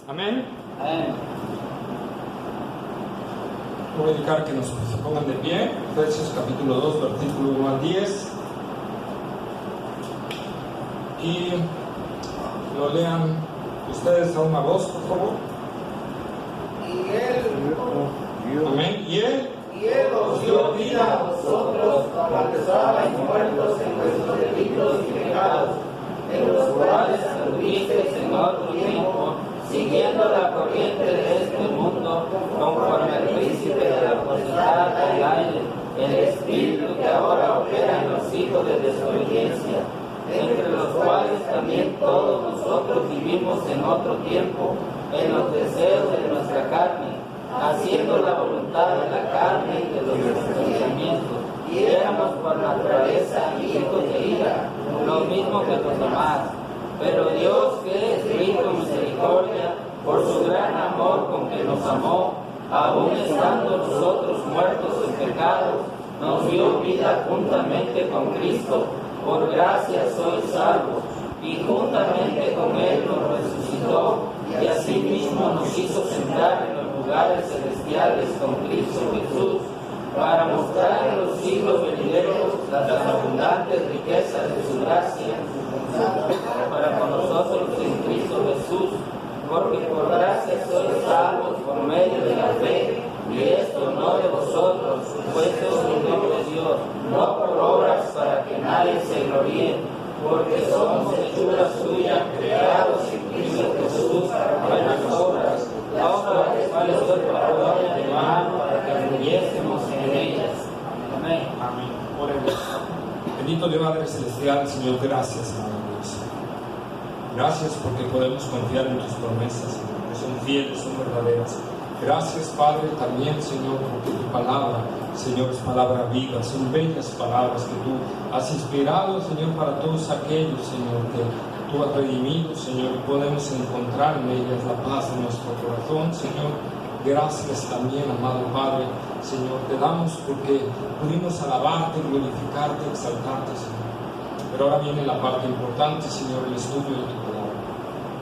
Amén. Amén. Voy a dedicar que nos pongan de pie. Efesios capítulo 2, versículo 1 al 10. Y lo lean ustedes a una voz, por favor. Y Él, Amén. Y Él os dio vida a vosotros cuando estabais muertos en vuestros delitos y pecados, en los cuales anduvisteis en otro tiempo, siguiendo la corriente de este mundo, conforme al príncipe de la potestad del aire, el espíritu que ahora opera en los hijos de desobediencia, entre los cuales también todos nosotros vivimos en otro tiempo, en los deseos de nuestra carne, haciendo la voluntad de la carne y de los pensamientos, y éramos por naturaleza hijos de ira, lo mismo que los demás. Pero Dios, que es rico en misericordia, por su gran amor con que nos amó, aun estando nosotros muertos en pecados, nos dio vida juntamente con Cristo. Por gracia sois salvos, y juntamente con Él nos resucitó, y asimismo nos hizo sentar en los lugares celestiales con Cristo Jesús, para mostrar en los siglos venideros las abundantes riquezas de su gracia para con nosotros en Cristo Jesús, porque por gracia sois salvos por medio de la fe, y esto no de vosotros, pues es un don de Dios, no por obras para que nadie se gloríe, porque somos hechura suya, creados en Cristo Jesús para buenas obras, las cuales Dios preparó de antemano para que anduviésemos en ellas. Amén. Amén. Oremos. Bendito Dios Padre Celestial, Señor, gracias, Señor Dios. Gracias porque podemos confiar en tus promesas, Señor, que son fieles, son verdaderas. Gracias, Padre, también, Señor, porque tu palabra, Señor, es palabra viva, son bellas palabras que tú has inspirado, Señor, para todos aquellos, Señor, que tú has redimido, Señor, y podemos encontrar en ellas la paz de nuestro corazón, Señor. Gracias también, amado Padre, Señor, te damos porque pudimos alabarte, glorificarte, exaltarte, Señor. Pero ahora viene la parte importante, Señor, el estudio de tu palabra.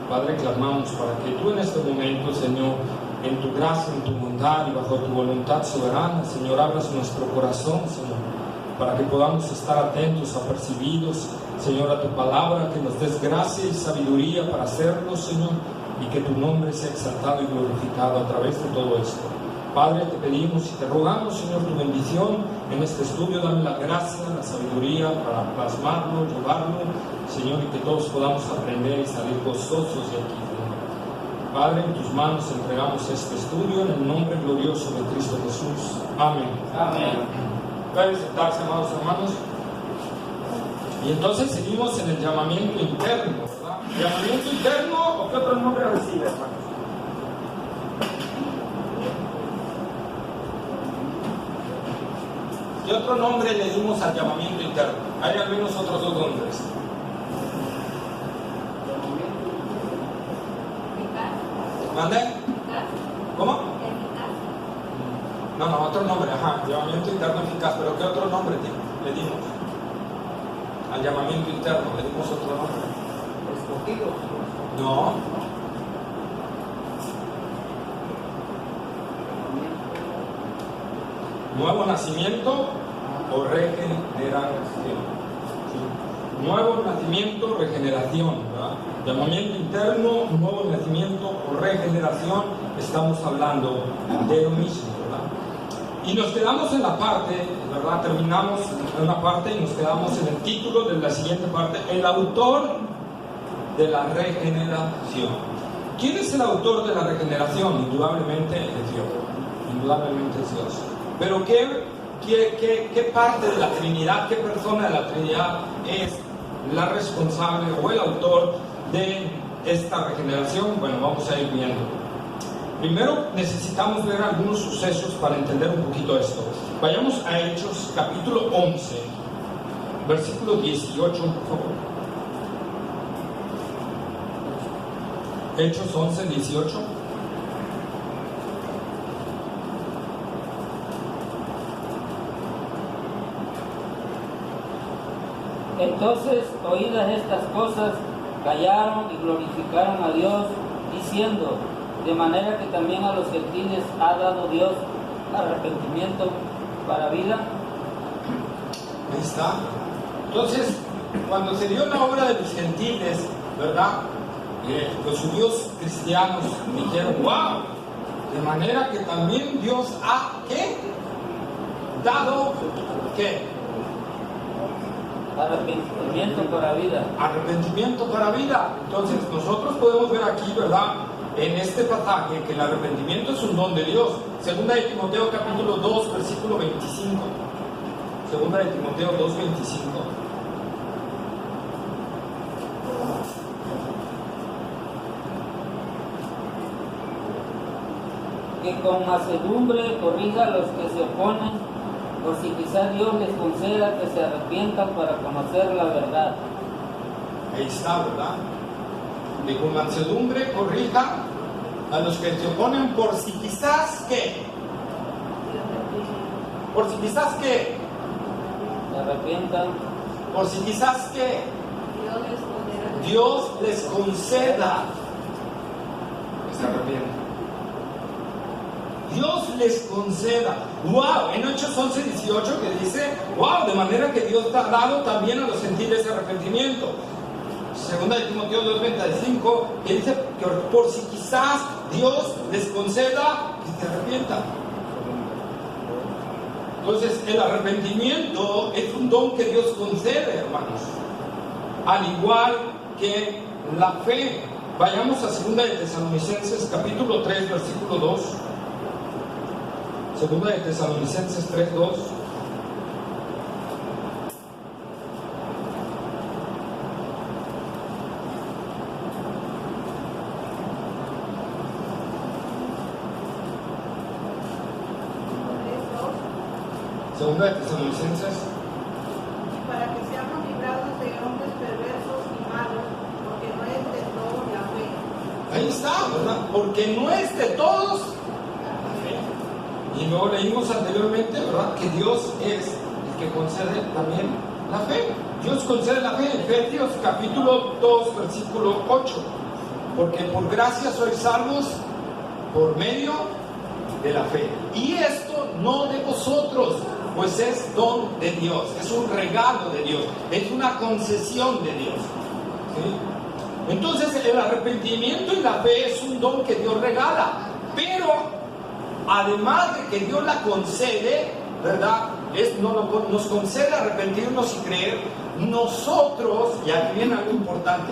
Padre, clamamos para que tú en este momento, Señor, en tu gracia, en tu bondad y bajo tu voluntad soberana, Señor, abras nuestro corazón, Señor, para que podamos estar atentos, apercibidos, Señor, a tu palabra, que nos des gracia y sabiduría para hacerlo, Señor, y que tu nombre sea exaltado y glorificado a través de todo esto. Padre, te pedimos y te rogamos, Señor, tu bendición en este estudio. Dame la gracia, la sabiduría para plasmarlo, llevarlo, Señor, y que todos podamos aprender y salir gozosos de aquí, Señor. Padre, en tus manos entregamos este estudio en el nombre glorioso de Cristo Jesús. Amén. Amén. Pueden sentarse, amados hermanos. Y entonces seguimos en el llamamiento interno, ¿verdad? ¿Llamamiento interno o qué otro nombre recibe, hermanos? ¿Qué otro nombre le dimos al llamamiento interno? Hay al menos otros dos nombres. ¿Mande? ¿Cómo? No, otro nombre, llamamiento interno eficaz, pero ¿qué otro nombre le dimos? Al llamamiento interno, le dimos otro nombre. Escogidos. No. Nuevo nacimiento o regeneración. Sí. Nuevo nacimiento, regeneración, ¿verdad? Llamamiento interno, nuevo nacimiento o regeneración, estamos hablando de lo mismo, ¿verdad? Y nos quedamos en la parte, ¿verdad? Terminamos en una parte y nos quedamos en el título de la siguiente parte, el autor de la regeneración. ¿Quién es el autor de la regeneración? Indudablemente es Dios. Indudablemente es Dios. Pero ¿qué parte de la Trinidad, qué persona de la Trinidad es la responsable o el autor de esta regeneración? Bueno, vamos a ir viendo. Primero necesitamos ver algunos sucesos para entender un poquito esto. Vayamos a Hechos capítulo 11, versículo 18, por favor. Hechos 11, 18. Entonces, oídas estas cosas, callaron y glorificaron a Dios, diciendo, de manera que también a los gentiles ha dado Dios arrepentimiento para vida. Ahí está. Entonces, cuando se dio la obra de los gentiles, ¿verdad? Los judíos cristianos dijeron, wow, de manera que también Dios ha, ¿qué? Dado, ¿qué? Arrepentimiento para vida. Arrepentimiento para vida. Entonces, nosotros podemos ver aquí, ¿verdad? En este pasaje, que el arrepentimiento es un don de Dios. Segunda de Timoteo capítulo 2, versículo 25. Segunda de Timoteo 2, 25. Que con mansedumbre corrija a los que se oponen, por si quizá Dios les conceda que se arrepientan para conocer la verdad. Ahí está, ¿verdad? Que con mansedumbre corrija a los que se oponen, por si quizás ¿qué? Por si quizás ¿qué? Se arrepientan. Por si quizás ¿qué? Dios les conceda que se arrepientan. Dios les conceda. Wow, en Hechos 11, 18 que dice, wow, de manera que Dios ha dado también a los gentiles arrepentimiento. Segunda de Timoteo 2:25, que dice que por si quizás Dios les conceda que se arrepientan. Entonces, el arrepentimiento es un don que Dios concede, hermanos. Al igual que la fe. Vayamos a Segunda de Tesalonicenses, capítulo 3, versículo 2. Segunda de Tesalonicenses 3, 2. Segunda de Tesalonicenses. Para que seamos librados de hombres perversos y malos, porque no es de todos la fe. Ahí está, ¿verdad? Porque no es de todos. Y luego leímos anteriormente, ¿verdad? Que Dios es el que concede también la fe. Dios concede la fe. Efesios capítulo 2, versículo 8. Porque por gracia sois salvos por medio de la fe. Y esto no de vosotros, pues es don de Dios, es un regalo de Dios, es una concesión de Dios. ¿Sí? Entonces el arrepentimiento y la fe es un don que Dios regala, pero además de que Dios la concede, ¿verdad? Nos concede arrepentirnos y creer. Nosotros, y aquí viene algo importante,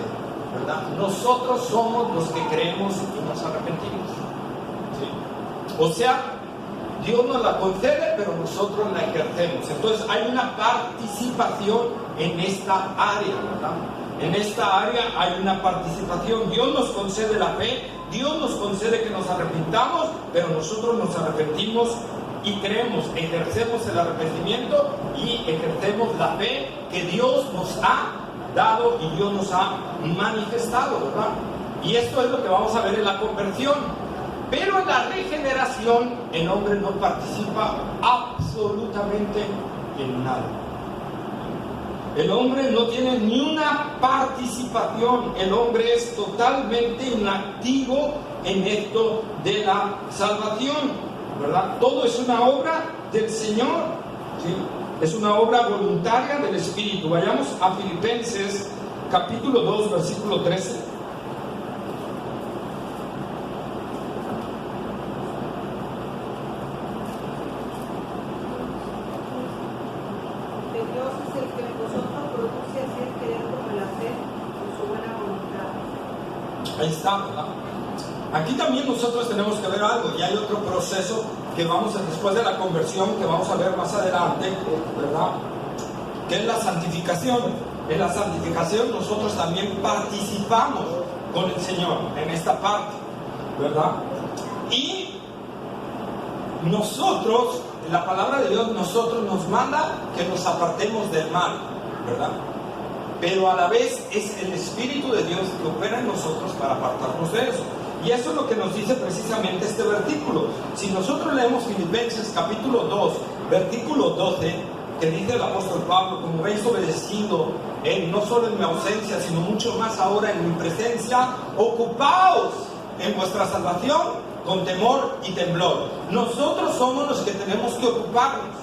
¿verdad? Nosotros somos los que creemos y nos arrepentimos. ¿Sí? O sea, Dios nos la concede, pero nosotros la ejercemos. Entonces hay una participación en esta área, ¿verdad? En esta área hay una participación. Dios nos concede la fe, Dios nos concede que nos arrepintamos, pero nosotros nos arrepentimos y creemos, ejercemos el arrepentimiento y ejercemos la fe que Dios nos ha dado y Dios nos ha manifestado, ¿verdad? Y esto es lo que vamos a ver en la conversión. Pero en la regeneración el hombre no participa absolutamente en nada. El hombre no tiene ni una participación. El hombre es totalmente inactivo en esto de la salvación, ¿verdad? Todo es una obra del Señor, ¿sí? Es una obra voluntaria del Espíritu. Vayamos a Filipenses capítulo 2, versículo 13. Ahí está, ¿verdad? Aquí también nosotros tenemos que ver algo, y hay otro proceso que vamos a, después de la conversión, que vamos a ver más adelante, ¿verdad? Que es la santificación. En la santificación nosotros también participamos con el Señor en esta parte, ¿verdad? Y nosotros, la palabra de Dios, nosotros nos manda que nos apartemos del mal, ¿verdad? Pero a la vez es el Espíritu de Dios que opera en nosotros para apartarnos de eso. Y eso es lo que nos dice precisamente este versículo. Si nosotros leemos Filipenses capítulo 2, versículo 12, que dice el apóstol Pablo, como veis obedecido no solo en mi ausencia, sino mucho más ahora en mi presencia, ocupaos en vuestra salvación con temor y temblor. Nosotros somos los que tenemos que ocuparnos.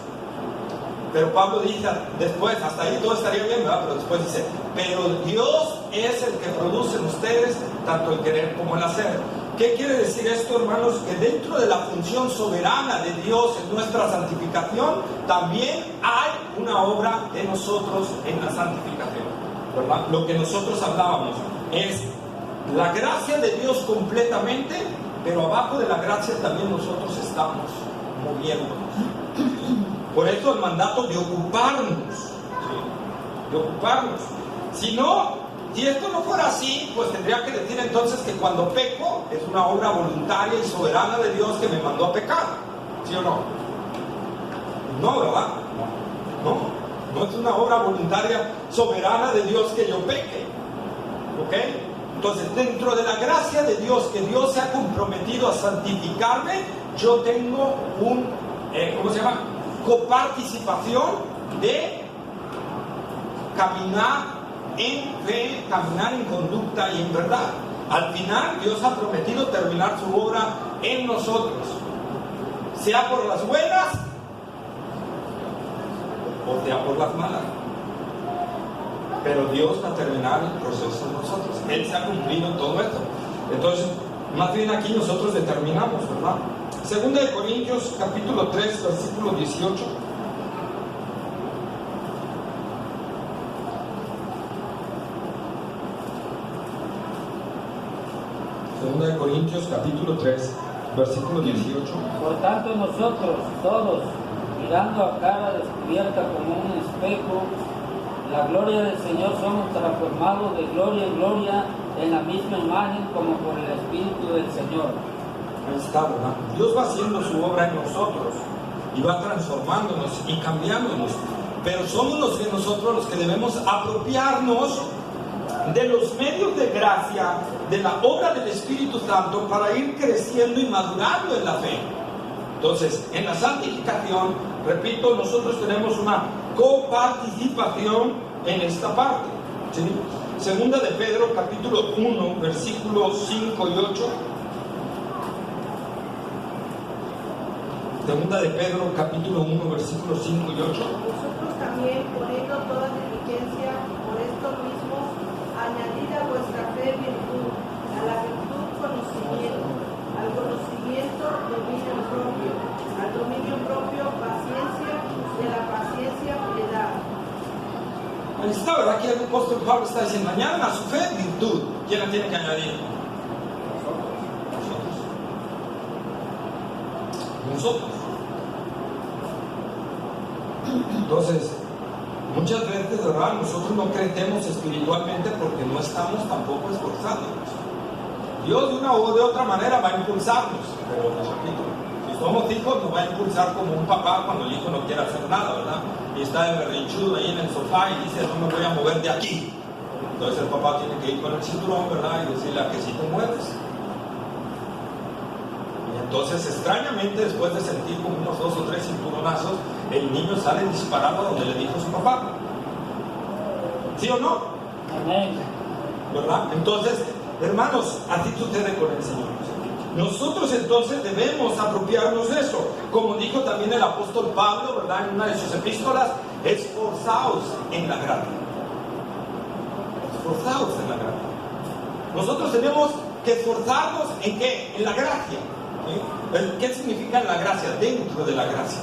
Pero Pablo dice después, hasta ahí todo estaría bien, ¿verdad? Pero después dice, pero Dios es el que produce en ustedes tanto el querer como el hacer. ¿Qué quiere decir esto, hermanos? Que dentro de la función soberana de Dios en nuestra santificación, también hay una obra de nosotros en la santificación, ¿verdad? Lo que nosotros hablábamos es la gracia de Dios completamente, pero abajo de la gracia también nosotros estamos moviéndonos. Por eso el mandato de ocuparnos, ¿sí? De ocuparnos. Si esto no fuera así, pues tendría que decir entonces que cuando peco es una obra voluntaria y soberana de Dios que me mandó a pecar, ¿sí o no? No, ¿verdad? No es una obra voluntaria soberana de Dios que yo peque, ¿ok? Entonces, dentro de la gracia de Dios, que Dios se ha comprometido a santificarme, yo tengo coparticipación de caminar en fe, caminar en conducta y en verdad. Al final, Dios ha prometido terminar su obra en nosotros, sea por las buenas o sea por las malas. Pero Dios va a terminar el proceso en nosotros. Él se ha cumplido en todo esto. Entonces, más bien aquí nosotros determinamos, ¿verdad? Segunda de Corintios, capítulo 3, versículo 18. Segunda de Corintios, capítulo 3, versículo 18. Por tanto, nosotros todos, mirando a cara descubierta como un espejo, la gloria del Señor, somos transformados de gloria en gloria en la misma imagen como por el Espíritu del Señor. Ahí está, ¿verdad? Dios va haciendo su obra en nosotros y va transformándonos y cambiándonos. Pero somos nosotros los que debemos apropiarnos de los medios de gracia, de la obra del Espíritu Santo para ir creciendo y madurando en la fe. Entonces, en la santificación, repito, nosotros tenemos una coparticipación en esta parte, ¿sí? Segunda de Pedro, capítulo 1, versículos 5 y 8. Segunda de Pedro, capítulo 1, versículos 5 y 8. Vosotros también, poniendo toda diligencia por esto mismo, añadid a vuestra fe virtud, a la virtud conocimiento, al conocimiento dominio propio, al dominio propio paciencia, de la paciencia piedad. Ahí está, ¿verdad? Aquí el apóstol Pablo está diciendo, añadan a su fe virtud. ¿Quién la tiene que añadir? Nosotros. Entonces, muchas veces, ¿verdad? Nosotros no crecemos espiritualmente porque no estamos tampoco esforzándonos. Dios de una u de otra manera va a impulsarnos, pero les repito, si somos hijos nos va a impulsar como un papá cuando el hijo no quiere hacer nada, ¿verdad? Y está de berrinchudo ahí en el sofá y dice, no me voy a mover de aquí. Entonces el papá tiene que ir con el cinturón, ¿verdad? Y decirle, ¿a que sí te mueves? Y entonces, extrañamente, después de sentir como unos 2 o 3 cinturonazos, el niño sale disparado donde le dijo su papá. ¿Sí o no? Amén. ¿Verdad? Entonces, hermanos, así sucede con el Señor. Nosotros entonces debemos apropiarnos de eso. Como dijo también el apóstol Pablo, ¿verdad? En una de sus epístolas, esforzaos en la gracia. Esforzaos en la gracia. Nosotros tenemos que esforzarnos en ¿qué? En la gracia. ¿Sí? ¿Qué significa la gracia? Dentro de la gracia,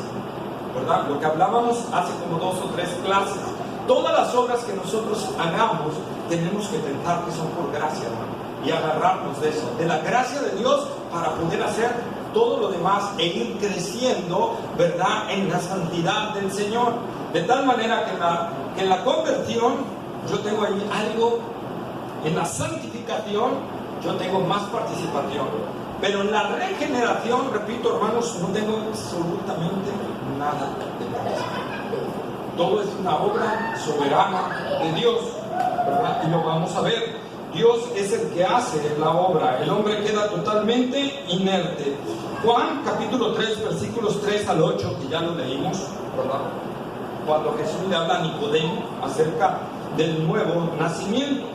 ¿verdad? Lo que hablábamos hace como 2 o 3 clases. Todas las obras que nosotros hagamos tenemos que pensar que son por gracia, hermano, y agarrarnos de eso, de la gracia de Dios, para poder hacer todo lo demás e ir creciendo, ¿verdad?, en la santidad del Señor. De tal manera que en la conversión yo tengo ahí algo, en la santificación yo tengo más participación, pero en la regeneración, repito, hermanos, no tengo absolutamente nada de participación. Todo es una obra soberana de Dios, ¿verdad? Y lo vamos a ver. Dios es el que hace la obra. El hombre queda totalmente inerte. Juan capítulo 3, versículos 3 al 8, que ya lo leímos, ¿verdad? Cuando Jesús le habla a Nicodemo acerca del nuevo nacimiento.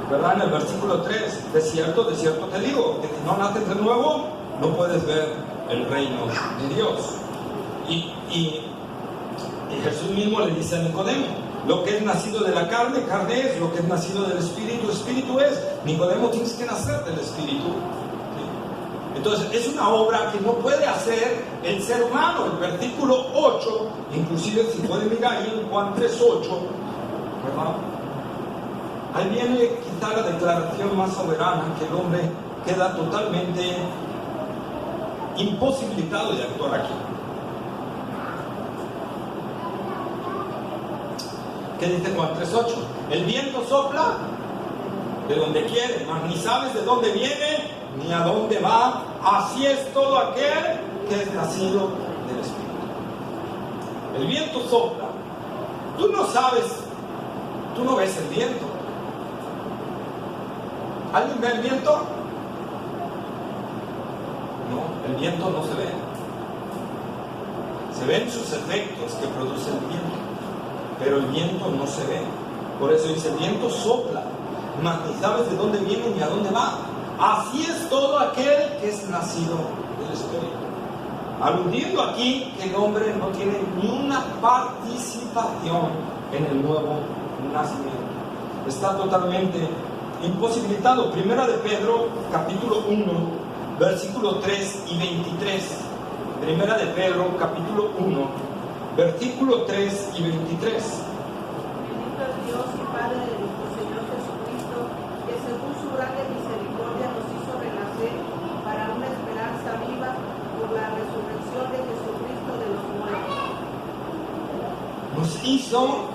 ¿verdad? En el versículo 3, de cierto te digo, que si no naces de nuevo, no puedes ver el reino de Dios. Y Jesús mismo le dice a Nicodemo, lo que es nacido de la carne, carne es; lo que es nacido del espíritu, espíritu es. Nicodemo, tienes que nacer del espíritu. ¿Sí? Entonces, es una obra que no puede hacer el ser humano. El versículo 8, inclusive si pueden mirar ahí en Juan 3:8, ¿verdad? Ahí viene quizá la declaración más soberana, que el hombre queda totalmente imposibilitado de actuar aquí. ¿Qué dice Juan 3:8? El viento sopla de donde quiere, mas ni sabes de dónde viene ni a dónde va. Así es todo aquel que es nacido del Espíritu. El viento sopla. Tú no sabes, tú no ves el viento. ¿Alguien ve el viento? No, el viento no se ve. Se ven sus efectos que produce el viento, pero el viento no se ve. Por eso dice, el viento sopla, mas ni sabes de dónde viene ni a dónde va. Así es todo aquel que es nacido del Espíritu. Aludiendo aquí que el hombre no tiene ni una participación en el nuevo nacimiento. Está totalmente imposibilitado. Primera de Pedro, capítulo 1, versículo 3 y 23. Primera de Pedro, capítulo 1, versículo 3 y 23. Bendito es Dios y Padre de nuestro Señor Jesucristo, que según su grande misericordia nos hizo renacer para una esperanza viva por la resurrección de Jesucristo de los muertos. Nos hizo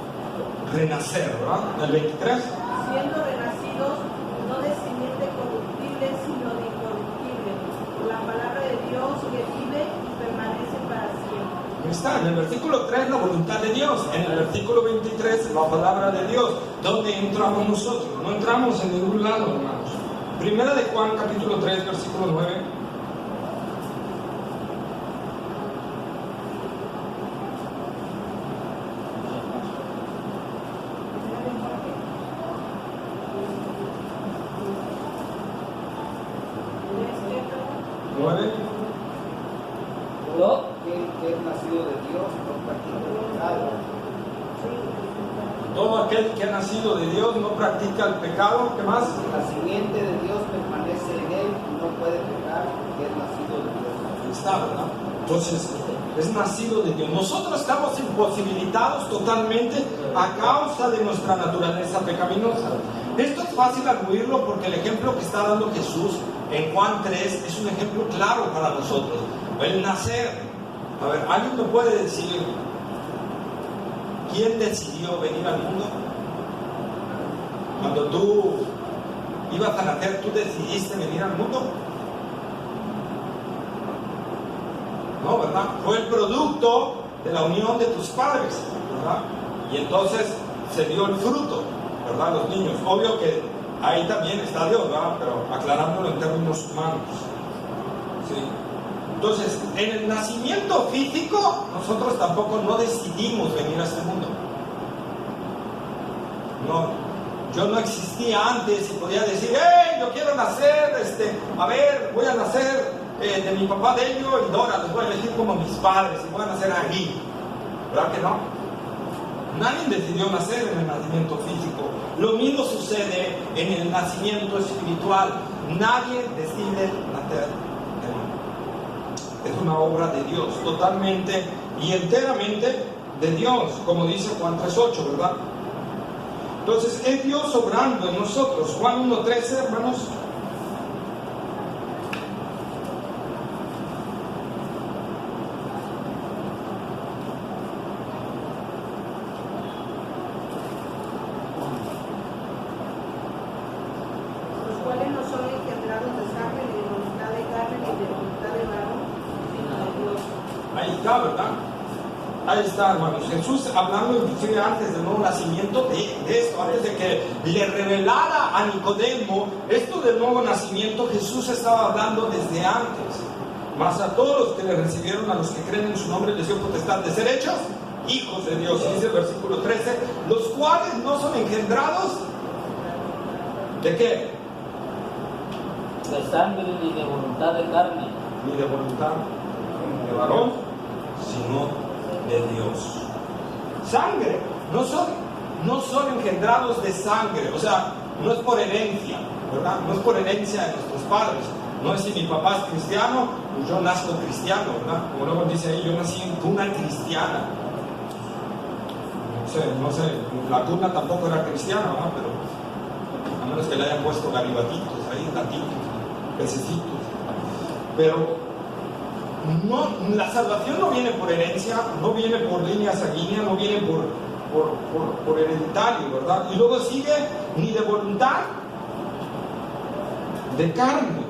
renacer, ¿verdad? El 23. Siendo renacidos no de simiente corruptible, sino de incorruptible, por la palabra de Dios que vive y permanece para siempre. Está en el versículo 3 la voluntad de Dios, en el versículo 23 la palabra de Dios. ¿Dónde entramos nosotros? No entramos en ningún lado, hermanos. Primera de Juan, capítulo 3, versículo 9. Todo que es nacido de Dios no practica el pecado. Todo aquel que ha nacido de Dios no practica el pecado. ¿Qué más? La simiente de Dios permanece en él y no puede pecar porque es nacido de Dios. Ahí está, ¿verdad? Entonces, es nacido de Dios. Nosotros estamos imposibilitados totalmente a causa de nuestra naturaleza pecaminosa. Esto es fácil arguirlo porque el ejemplo que está dando Jesús en Juan 3 es un ejemplo claro para nosotros. El nacer. A ver, ¿alguien me puede decir quién decidió venir al mundo? Cuando tú ibas a nacer, ¿tú decidiste venir al mundo? No, ¿verdad? Fue el producto de la unión de tus padres, ¿verdad? Y entonces se dio el fruto, ¿verdad? Los niños. Obvio que ahí también está Dios, ¿verdad? Pero aclarándolo en términos humanos. ¿Sí? Entonces, en el nacimiento físico, nosotros tampoco no decidimos venir a este mundo. No, yo no existía antes y podía decir, ¡hey! Yo quiero nacer, a ver, voy a nacer de mi papá Delio y Dora, los voy a elegir como mis padres y voy a nacer allí. ¿Verdad que no? Nadie decidió nacer en el nacimiento físico. Lo mismo sucede en el nacimiento espiritual. Nadie decide nacer de nuevo. Es una obra de Dios, totalmente y enteramente de Dios, como dice Juan 3:8, ¿verdad? Entonces, es Dios obrando en nosotros. Juan 1:13, hermanos. Los cuales no son engendrados de sangre, ni de voluntad de carne, ni de voluntad de varón, sino de Dios. Ahí está, ¿verdad? Ahí está, hermanos. Jesús hablando inclusive antes del nuevo nacimiento de esto, antes de que le revelara a Nicodemo esto del nuevo nacimiento, Jesús estaba hablando desde antes. Mas a todos los que le recibieron, a los que creen en su nombre, les dio potestad de ser hechos hijos de Dios. Dice el versículo 13, los cuales no son engendrados ¿De qué? De sangre ni de voluntad de carne. Ni de voluntad de varón, sino de Dios. Sangre, no son engendrados de sangre, o sea, no es por herencia, ¿verdad? No es por herencia de nuestros padres. No es si mi papá es cristiano, pues yo nazco cristiano, ¿verdad? Como luego dice ahí, yo nací en cuna cristiana. No sé, la cuna tampoco era cristiana, ¿verdad? Pero a menos que le hayan puesto garibatitos ahí, gatitos, pececitos. Pero no, la salvación no viene por herencia, no viene por línea sanguínea, no viene por hereditario, ¿verdad? Y luego sigue ni de voluntad de carne.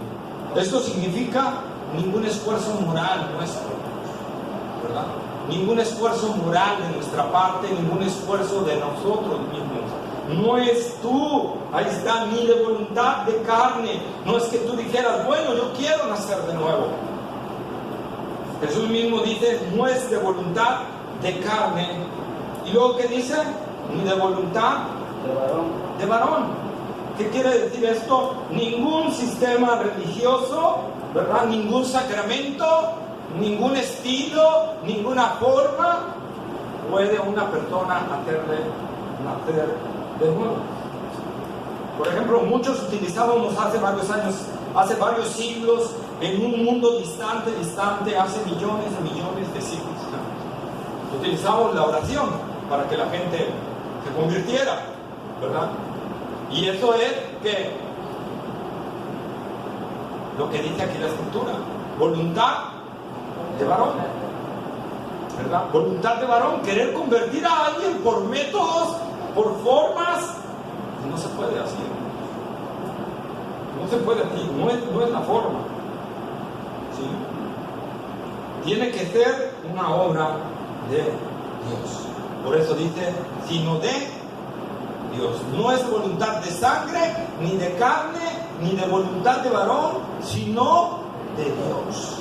Esto significa ningún esfuerzo moral nuestro, ¿verdad? Ningún esfuerzo moral de nuestra parte, ningún esfuerzo de nosotros mismos. No es tú, ahí está, ni de voluntad de carne. No es que tú dijeras, bueno, yo quiero nacer de nuevo. Jesús mismo dice, no es de voluntad de carne. Y luego, ¿qué dice? Ni de voluntad de varón. ¿Qué quiere decir esto? Ningún sistema religioso, ¿verdad? Ningún sacramento, ningún estilo, ninguna forma puede una persona hacerle nacer de nuevo. Por ejemplo, muchos utilizábamos hace varios años, hace varios siglos, en un mundo distante, hace millones de siglos, ¿no? Utilizábamos la oración para que la gente se convirtiera, ¿verdad? Y eso es que lo que dice aquí la Escritura, voluntad de varón, ¿verdad? Voluntad de varón, querer convertir a alguien por métodos, por formas, no se puede así. No se puede así, no es la forma. ¿Sí? Tiene que ser una obra de Dios. Por eso dice, sino de Dios. No es voluntad de sangre, ni de carne, ni de voluntad de varón, sino de Dios.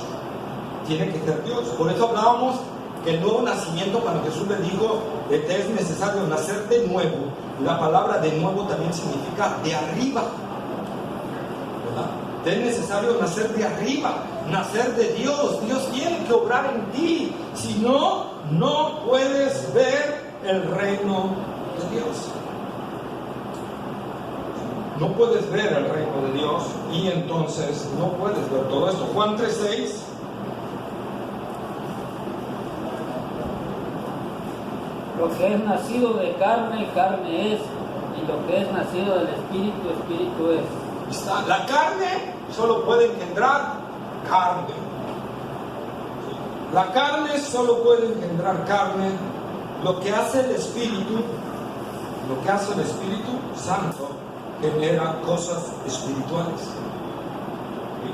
Tiene que ser Dios. Por eso hablábamos que el nuevo nacimiento, cuando Jesús le dijo que te es necesario nacer de nuevo, la palabra de nuevo también significa de arriba, ¿verdad? Te es necesario nacer de arriba, nacer de Dios. Dios tiene que obrar en ti, si no, no puedes ver el reino de Dios. No puedes ver el reino de Dios y entonces no puedes ver todo esto. Juan 3:6. Lo que es nacido de carne, carne es, y lo que es nacido del Espíritu, Espíritu es. Está. La carne solo puede engendrar carne. La carne solo puede engendrar carne. Lo que hace el Espíritu Santo, genera cosas espirituales. ¿Sí?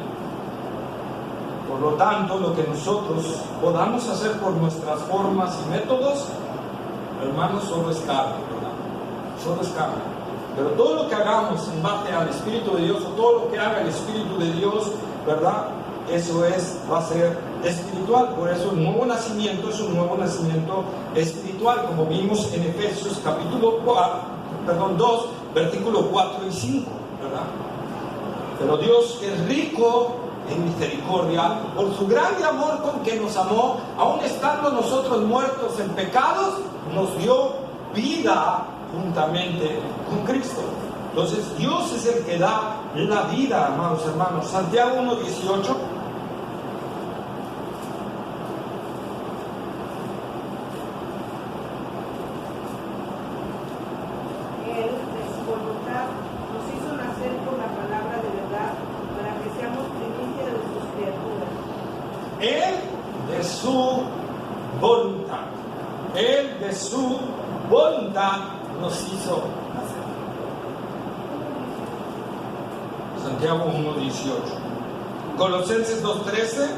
Por lo tanto, lo que nosotros podamos hacer por nuestras formas y métodos, hermanos, solo es carne, ¿verdad? Solo es carne. Pero todo lo que hagamos en base al Espíritu de Dios, o todo lo que haga el Espíritu de Dios, ¿verdad? Eso va a ser espiritual. Por eso el nuevo nacimiento es un nuevo nacimiento espiritual, como vimos en Efesios capítulo 2, versículos 4 y 5, ¿verdad? Pero Dios, que es rico en misericordia, por su grande amor con que nos amó, aun estando nosotros muertos en pecados, nos dio vida juntamente con Cristo. Entonces Dios es el que da la vida, amados hermanos. Santiago 1:18. Él de su voluntad nos hizo nacer. Santiago 1:18. Colosenses 2:13.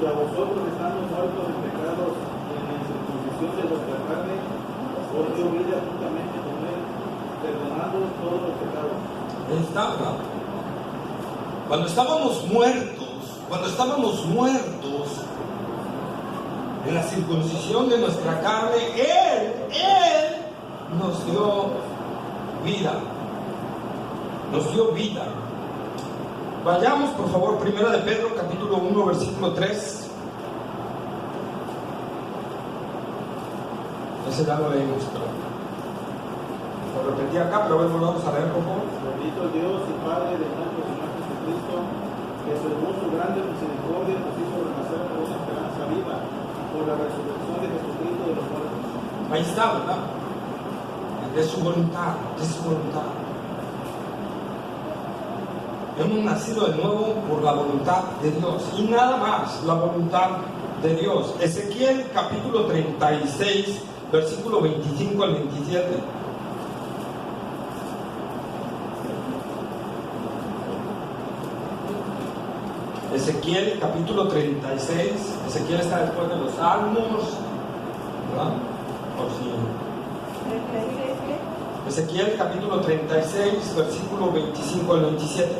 Y a vosotros estando muertos en pecados y en la incircuncisión de vuestra carne, os dio vida juntamente con él, perdonando todos los pecados. Ahí está, ¿verdad? Cuando estábamos muertos en la circuncisión de nuestra carne, Él nos dio vida. Nos dio vida. Vayamos por favor, 1 de Pedro capítulo 1 versículo 3. Ese ya lo leímos, pero lo repetí acá, pero vamos a leer por favor. Bendito Dios y Padre de nuestro Señor Jesucristo, que según su grande misericordia nos hizo renacer con una esperanza viva por la resurrección de Jesucristo de los muertos. Ahí está, ¿verdad? De su voluntad, de su voluntad. Hemos nacido de nuevo por la voluntad de Dios y nada más, la voluntad de Dios. Ezequiel capítulo 36, versículo 25 al 27. Ezequiel capítulo 36. Ezequiel está después de los Salmos, ¿verdad? Por si. Ezequiel capítulo 36, versículo 25 al 27.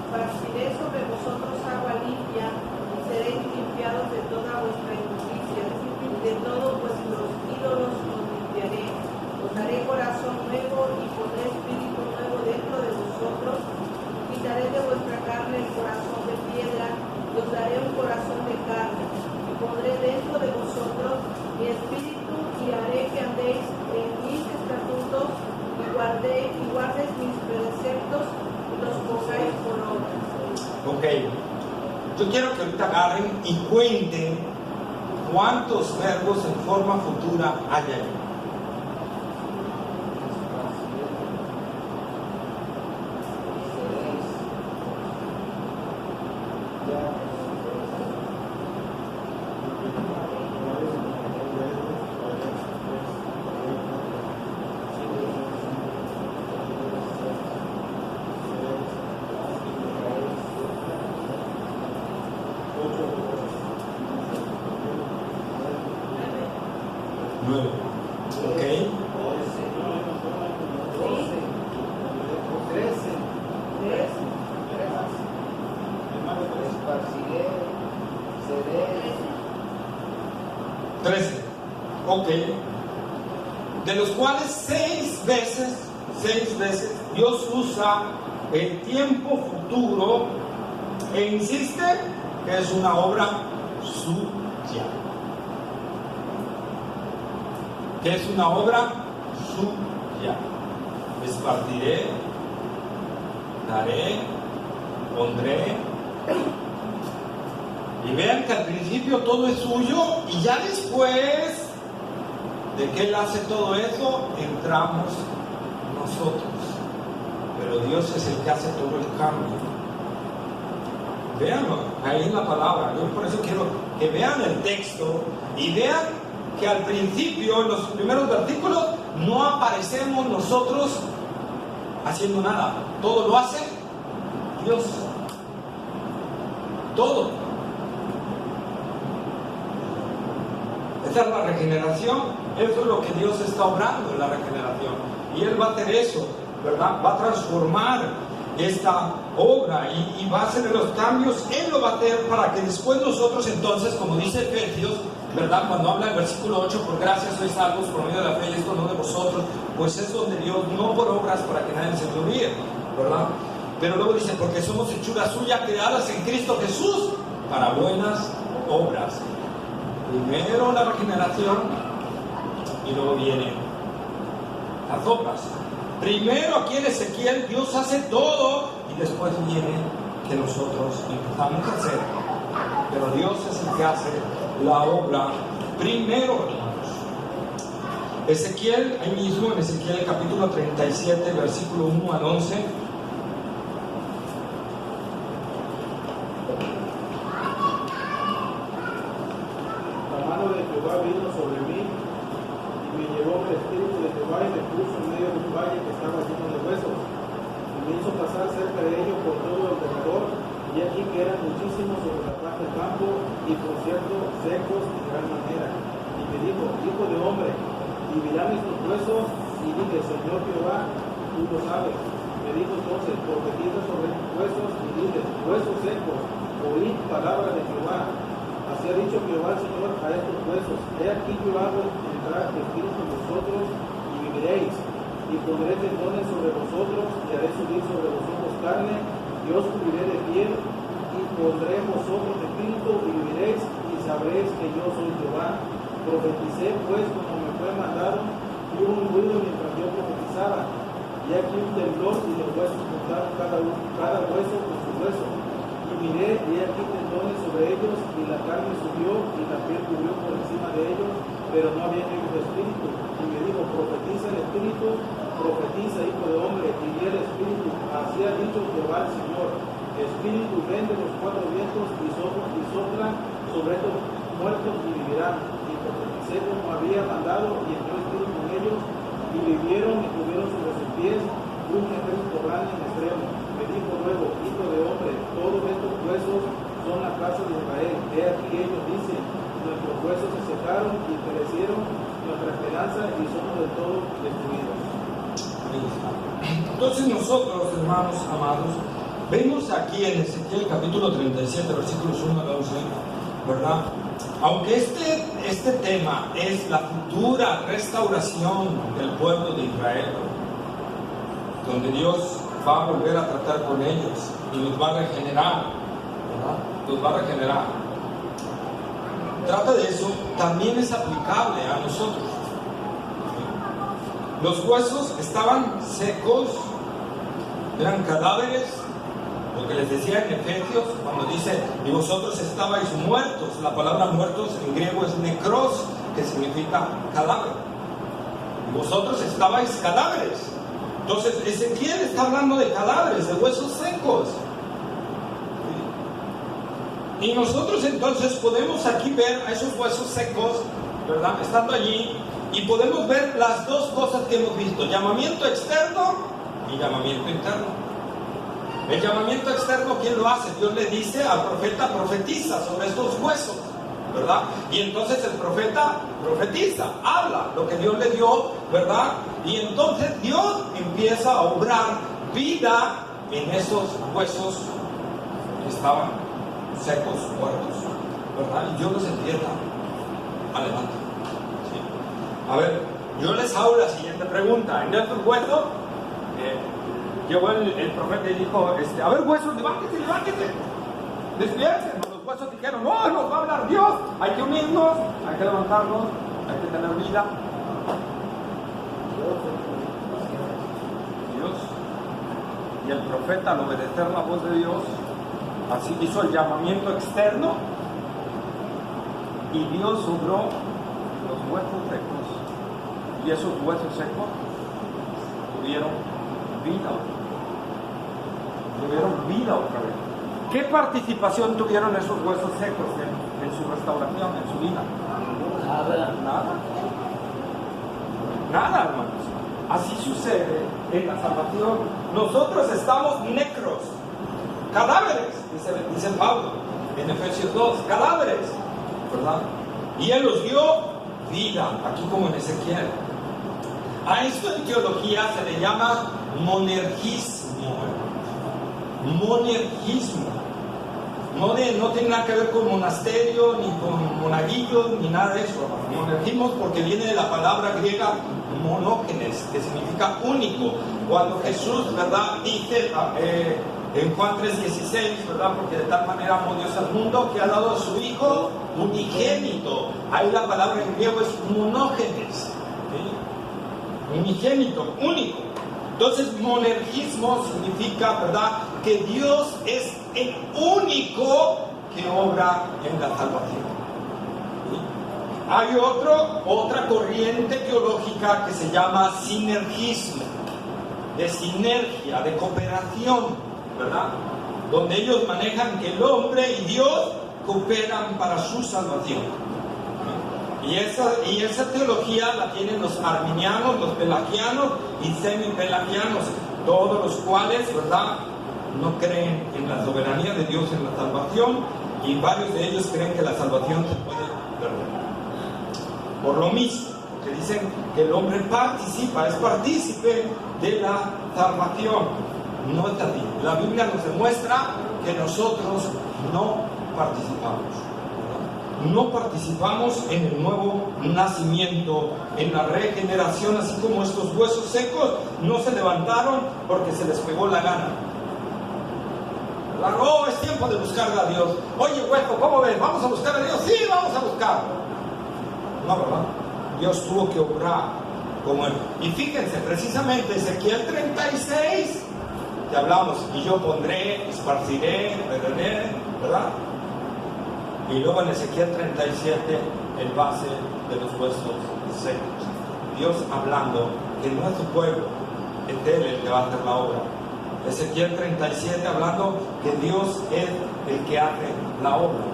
Partiré sobre vosotros agua limpia, y seréis limpiados de toda vuestra injusticia, y de todos vuestros ídolos os limpiaré. Os daré corazón nuevo y pondré espíritu nuevo dentro de vosotros. Quitaré de vuestra carne el corazón de piedra, y os daré un corazón de carne. Y pondré dentro de vosotros mi espíritu, y haré que andéis en mis estatutos, y guardes mis preceptos, los pongáis por obra. Ok, yo quiero que ahorita agarren y cuenten cuántos verbos en forma futura hay ahí. De los cuales seis veces Dios usa el tiempo futuro e insiste que es una obra suya. Que es una obra suya. Espartiré, daré, pondré. Y vean que al principio todo es suyo y ya después de que Él hace todo eso, entramos nosotros. Pero Dios es el que hace todo el cambio. Véanlo, ahí en la palabra. Yo por eso quiero que vean el texto y vean que al principio, en los primeros versículos, no aparecemos nosotros haciendo nada. Todo lo hace Dios. Todo. Esa es la regeneración. Eso es lo que Dios está obrando en la regeneración. Y Él va a hacer eso, ¿verdad? Va a transformar esta obra y va a hacer los cambios. Él lo va a hacer para que después nosotros entonces, como dice Efesios, ¿verdad? Cuando habla el versículo 8, por gracia sois salvos por medio de la fe, y esto no de vosotros, pues es donde Dios, no por obras para que nadie se gloríe, ¿verdad? Pero luego dice, porque somos hechura suya, creadas en Cristo Jesús para buenas obras. Primero la regeneración y luego vienen las obras. Primero aquí en Ezequiel Dios hace todo y después viene que nosotros empezamos a hacer. Pero Dios es el que hace la obra primero, hermanos. Ezequiel, ahí mismo en Ezequiel capítulo 37, versículo 1 al 11. La mano de Jehová vino sobre mí y me llevó el espíritu de Jehová y me puso en medio de un valle que estaba lleno de huesos. Y me hizo pasar cerca de ellos por todo el derredor, y aquí que eran muchísimos sobre la paz del campo, y por cierto secos de gran manera. Y me dijo, hijo de hombre, dividirán estos huesos, y dije, Señor Jehová, tú lo sabes. Y Me dijo entonces, profetiza sobre huesos y diles, huesos secos, oíd palabra de Jehová. Así ha dicho Jehová el Señor a estos huesos, he aquí yo hago entrar espíritu en vosotros y viviréis, y pondré tendones sobre vosotros, y haré subir sobre vosotros carne, y os cubriré de piel, y pondré en vosotros espíritu, y viviréis, y sabréis que yo soy Jehová. Profeticé pues como me fue mandado, y hubo un ruido mientras yo profetizaba, y aquí un temblor, y los huesos juntaron cada hueso con su hueso. Y miré, y aquí tendones sobre ellos, y la carne subió, y la piel cubrió por encima de ellos, pero no había en ellos espíritu. Y me dijo, profetiza el espíritu, profetiza, hijo de hombre, y di el espíritu. Así ha dicho Jehová el Señor. Espíritu, ven de los cuatro vientos, y sopla sobre estos muertos, y vivirán. Y profeticé como había mandado, y entró espíritu en ellos, y vivieron, y tuvieron sobre sus pies un ejército grande en extremo. Me dijo luego, hijo de hombre, todos estos huesos son la casa de Israel. He aquí ellos dicen, nuestros huesos se secaron y perecieron, nuestra esperanza, y somos del todo destruidos. Entonces nosotros, hermanos amados, vemos aquí en Ezequiel capítulo 37, versículos 1 al 11, ¿verdad? Aunque este tema es la futura restauración del pueblo de Israel, donde Dios va a volver a tratar con ellos y los va a regenerar, ¿verdad? Los va a regenerar. Trata de eso, también es aplicable a nosotros. Los huesos estaban secos, eran cadáveres, lo que les decía en Efesios, cuando dice, y vosotros estabais muertos. La palabra muertos en griego es necros, que significa cadáver. Y vosotros estabais cadáveres. Entonces, Ezequiel está hablando de cadáveres, de huesos secos. Y nosotros entonces podemos aquí ver a esos huesos secos, ¿verdad? Estando allí, y podemos ver las dos cosas que hemos visto, llamamiento externo y llamamiento interno. El llamamiento externo, ¿quién lo hace? Dios le dice al profeta, profetiza sobre estos huesos, ¿verdad? Y entonces el profeta profetiza, habla lo que Dios le dio, ¿verdad? Y entonces Dios empieza a obrar vida en esos huesos que estaban secos, muertos, ¿verdad? Y Dios los empieza a levantar. ¿Sí? A ver, yo les hago la siguiente pregunta. En estos huesos, llegó el profeta y dijo, a ver huesos, levántense, despierten. Los huesos dijeron, no, nos va a hablar Dios, hay que unirnos, hay que levantarnos, hay que tener vida. Dios, y el profeta, al obedecer la voz de Dios, así hizo el llamamiento externo, y Dios obró los huesos secos, y esos huesos secos tuvieron vida otra vez. ¿Qué participación tuvieron esos huesos secos en su restauración, en su vida? Nada, hermanos. Así sucede en la salvación. Nosotros estamos necros, cadáveres, dice Pablo en Efesios 2, cadáveres, ¿verdad? Y Él los dio vida, aquí como en Ezequiel. A esto en teología se le llama monergismo. Monergismo. No tiene nada que ver con monasterio, ni con monaguillos, ni nada de eso. Monergismo porque viene de la palabra griega monógenes, que significa único. Cuando Jesús, ¿verdad?, dice en Juan 3:16, ¿verdad?, porque de tal manera amó Dios al mundo que ha dado a su Hijo unigénito. Ahí la palabra en griego es monógenes, ¿sí? Unigénito, único. Entonces, monergismo significa, ¿verdad?, que Dios es el único que obra en la salvación. ¿Sí? Hay otra corriente teológica que se llama sinergismo, de sinergia, de cooperación, ¿verdad?, donde ellos manejan que el hombre y Dios cooperan para su salvación. Y esa teología la tienen los arminianos, los pelagianos y semipelagianos, todos los cuales, ¿verdad?, no creen en la soberanía de Dios en la salvación, y varios de ellos creen que la salvación se puede perder. Por lo mismo, que dicen que el hombre es partícipe de la salvación. no está aquí. La Biblia nos demuestra que nosotros no participamos. No participamos en el nuevo nacimiento, en la regeneración, así como estos huesos secos no se levantaron porque se les pegó la gana. Oh, es tiempo de buscar a Dios. Oye, hueso, ¿cómo ves? ¿Vamos a buscar a Dios? Sí, vamos a buscar. No, ¿verdad? Dios tuvo que obrar como él. Y fíjense, precisamente Ezequiel 36, que hablamos, y yo pondré, esparciré, ¿verdad? Y luego en Ezequiel 37, el base de los huesos secos. Dios hablando que no es su pueblo, es Él el que va a hacer la obra. Ezequiel 37 hablando que Dios es el que hace la obra.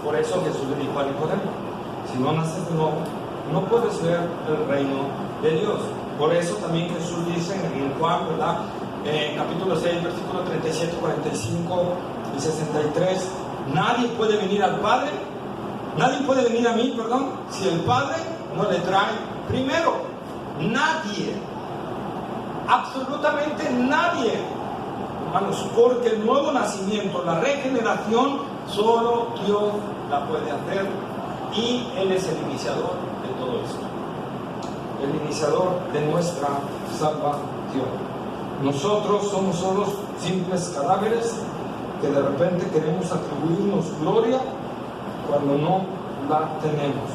Por eso Jesús le dijo a Nicodemo, si no naces de nuevo, no puedes ver el reino de Dios. Por eso también Jesús dice en Juan, ¿verdad? Capítulo 6, versículos 37, 45 y 63, nadie puede venir al Padre, nadie puede venir a mí, perdón, si el Padre no le trae primero. Nadie, absolutamente nadie, hermanos, porque el nuevo nacimiento, la regeneración, solo Dios la puede hacer y Él es el iniciador de todo esto, el iniciador de nuestra salvación. Nosotros somos solo simples cadáveres que de repente queremos atribuirnos gloria cuando no la tenemos.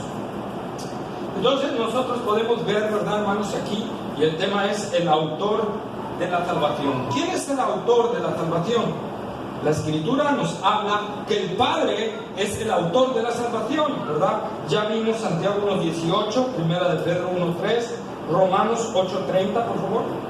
Entonces nosotros podemos ver, ¿verdad, hermanos? Aquí, y el tema es el autor de la salvación. ¿Quién es el autor de la salvación? La Escritura nos habla que el Padre es el autor de la salvación, ¿verdad? Ya vimos Santiago 1.18, Primera de Pedro 1.3, Romanos 8.30, por favor.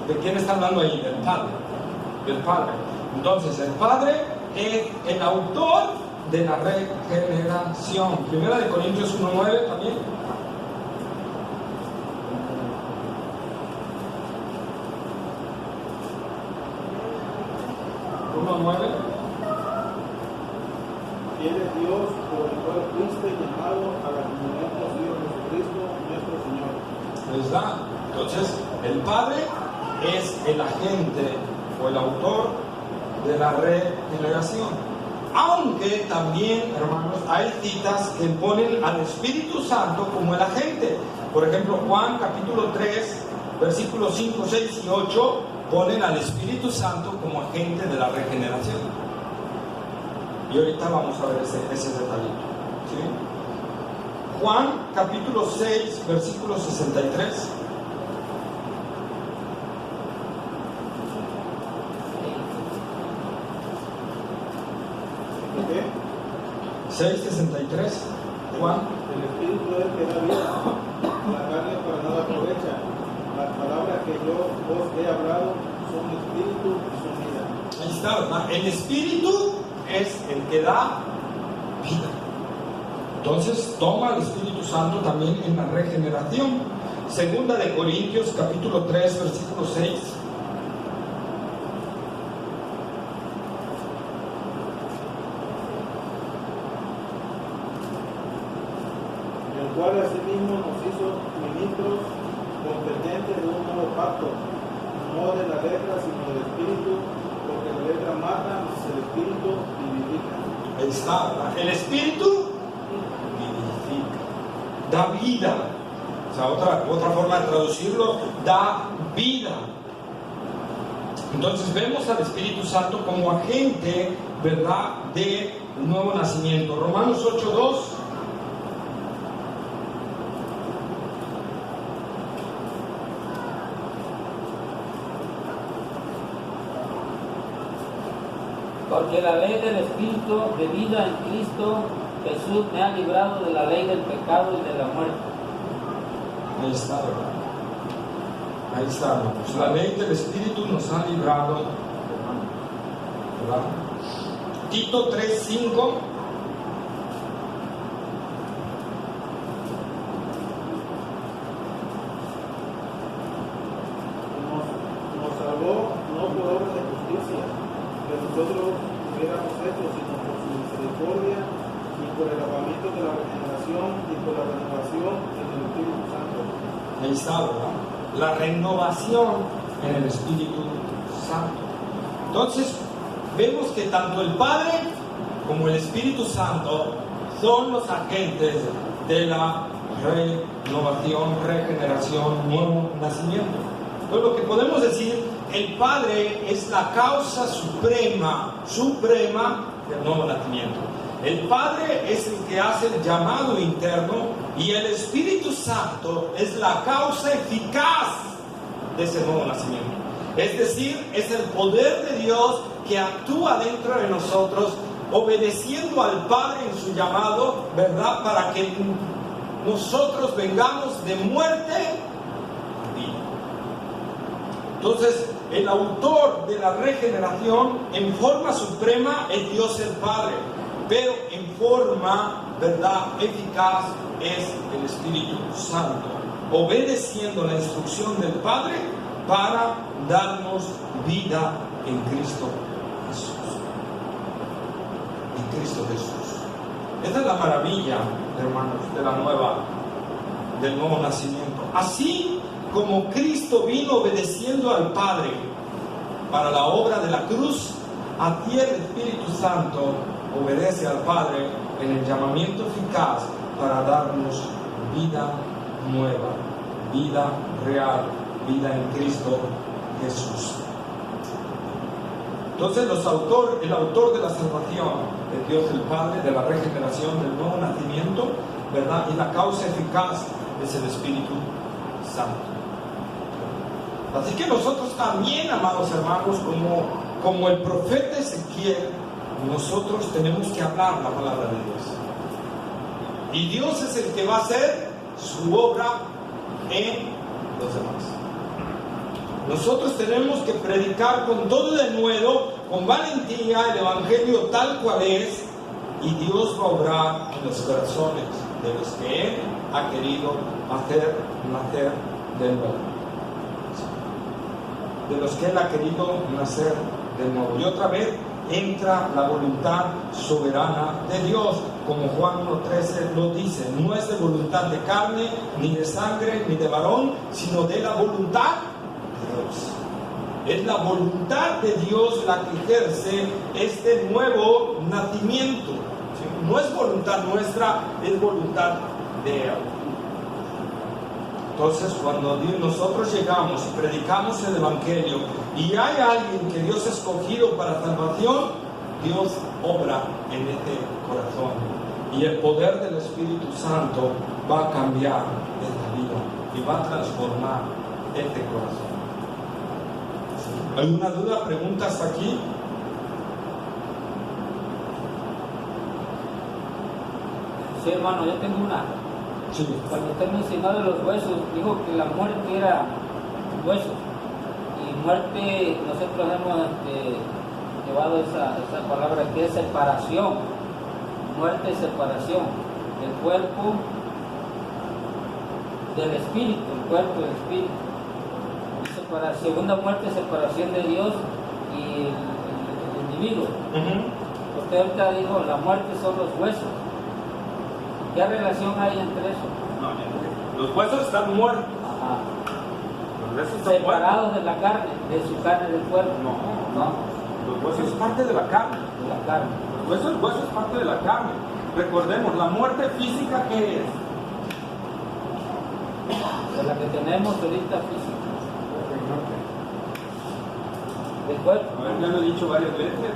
¿De quién está hablando ahí? Del Padre. Del Padre. Entonces, el Padre es el autor de la regeneración. Primera de Corintios 1.9 también. 1.9. Y Él es Dios por el cual fuiste llamado a la comunión con su Hijo Jesucristo, nuestro Señor. Ahí está. Entonces, el Padre es el agente o el autor de la regeneración. Aunque también, hermanos, hay citas que ponen al Espíritu Santo como el agente. Por ejemplo, Juan capítulo 3, versículos 5, 6 y 8 ponen al Espíritu Santo como agente de la regeneración. Y ahorita vamos a ver ese detallito, ¿sí? Juan capítulo 6, versículo 63. ¿Qué? 6:63, Juan. El Espíritu es el que da vida, la carne para nada aprovecha. Las palabras que yo os he hablado son espíritu y son vida. Ahí está, ¿verdad? El Espíritu es el que da vida. Entonces toma el Espíritu Santo también en la regeneración. Segunda de Corintios capítulo 3, versículo 6. El cual asimismo nos hizo ministros competentes de un nuevo pacto, no de la letra, sino del espíritu, porque la letra mata, mas el espíritu vivifica. Ahí está, ¿verdad? El Espíritu vivifica, da vida. O sea, otra forma de traducirlo, da vida. Entonces vemos al Espíritu Santo como agente, ¿verdad?, de nuevo nacimiento. Romanos 8:2. Porque la ley del Espíritu de vida en Cristo Jesús me ha librado de la ley del pecado y de la muerte. Ahí está, ¿verdad? Ahí está, hermanos. La ley del Espíritu nos ha librado, ¿verdad? Tito 3:5. que nosotros hubiéramos hecho, sino por su misericordia y por el lavamiento de la regeneración y por la renovación en el Espíritu Santo. Ahí está, ¿verdad? La renovación en el Espíritu Santo. Entonces, vemos que tanto el Padre como el Espíritu Santo son los agentes de la renovación, regeneración, nuevo nacimiento. Entonces, lo que podemos decir, el Padre es la causa suprema del nuevo nacimiento. El Padre es el que hace el llamado interno y el Espíritu Santo es la causa eficaz de ese nuevo nacimiento. Es decir, es el poder de Dios que actúa dentro de nosotros, obedeciendo al Padre en su llamado, ¿verdad? Para que nosotros vengamos de muerte a vida. Entonces, el autor de la regeneración en forma suprema es Dios el Padre, pero en forma, ¿verdad?, eficaz es el Espíritu Santo, obedeciendo la instrucción del Padre para darnos vida en Cristo Jesús. En Cristo Jesús. Esa es la maravilla, hermanos, del nuevo nacimiento. Así como Cristo vino obedeciendo al Padre para la obra de la cruz, aquí el Espíritu Santo obedece al Padre en el llamamiento eficaz para darnos vida nueva, vida real, vida en Cristo Jesús. Entonces el autor de la salvación de Dios el Padre, de la regeneración, del nuevo nacimiento, ¿verdad? Y la causa eficaz es el Espíritu Santo. Así que nosotros también, amados hermanos, como el profeta Ezequiel, nosotros tenemos que hablar la palabra de Dios. Y Dios es el que va a hacer su obra en los demás. Nosotros tenemos que predicar con todo denuedo, con valentía, el Evangelio tal cual es, y Dios va a obrar en los corazones de los que Él ha querido hacer nacer de nuevo. De los que Él ha querido nacer de nuevo. Y otra vez entra la voluntad soberana de Dios, como Juan 1:13 lo dice: no es de voluntad de carne, ni de sangre, ni de varón, sino de la voluntad de Dios. Es la voluntad de Dios la que ejerce este nuevo nacimiento. ¿Sí? No es voluntad nuestra, es voluntad de Él. Entonces, cuando nosotros llegamos y predicamos el Evangelio y hay alguien que Dios ha escogido para salvación, Dios obra en este corazón. Y el poder del Espíritu Santo va a cambiar esta vida y va a transformar este corazón. ¿Alguna duda, pregunta hasta aquí? Sí, hermano, yo tengo una. Sí. Cuando usted mencionó de los huesos, dijo que la muerte era huesos. Y muerte, nosotros hemos llevado esa palabra que es separación. Muerte es separación del cuerpo del espíritu, el cuerpo del espíritu. Segunda muerte, separación de Dios y el individuo. Usted ahorita dijo, la muerte son los huesos. ¿Qué relación hay entre eso? No, los huesos están muertos. Ajá. Los huesos están Separados muertos. de la carne, de su carne del cuerpo. No. Los huesos es parte de la carne. De la carne. Los huesos es parte de la carne. Recordemos, la muerte física, ¿qué es? De la que tenemos ahorita física. Del cuerpo. A ver, ya lo he dicho varias veces.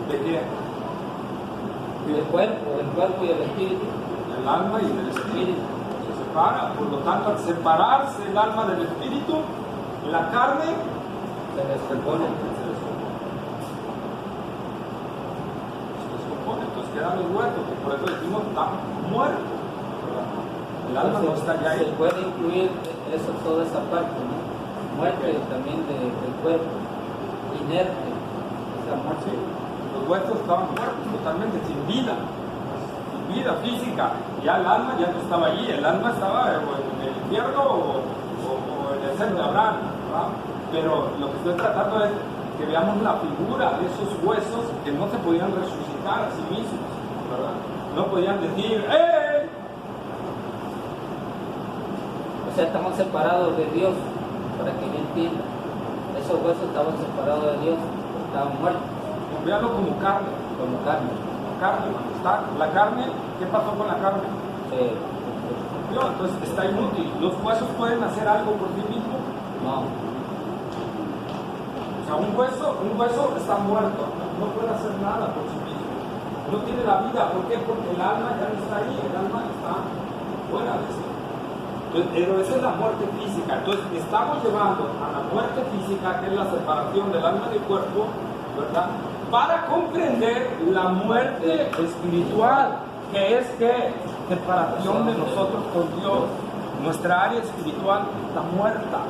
¿De qué? Del cuerpo y el espíritu. El alma y el espíritu. Se separa, por lo tanto, al separarse el alma del espíritu, la carne Se descompone. Entonces quedan los huesos, y por eso decimos están muertos. El alma no está ya Se ahí. puede incluir toda esa parte, ¿no? Muerte también del cuerpo, inerte, esa muerte. Los huesos estaban muertos totalmente, sin vida física. Ya el alma ya no estaba allí, el alma estaba en el infierno o en el seno de Abraham, ¿verdad? Pero lo que estoy tratando es que veamos la figura de esos huesos que no se podían resucitar a sí mismos, ¿verdad? No podían decir, ¡eh! O sea, estamos separados de Dios, para que yo entienda. Esos huesos estaban separados de Dios, estaban muertos. Véanlo como carne. Como carne. Carne, está la carne, ¿qué pasó con la carne? No, entonces está inútil. ¿Los huesos pueden hacer algo por sí mismos? No. O sea, un hueso está muerto, no puede hacer nada por sí mismo. No tiene la vida, ¿por qué? Porque el alma ya no está ahí, el alma está fuera de esto. Entonces, pero esa es la muerte física. Entonces, estamos llevando a la muerte física, que es la separación del alma del cuerpo, ¿verdad? Para comprender la muerte espiritual, que es que separación de nosotros con Dios. Nuestra área espiritual está muerta.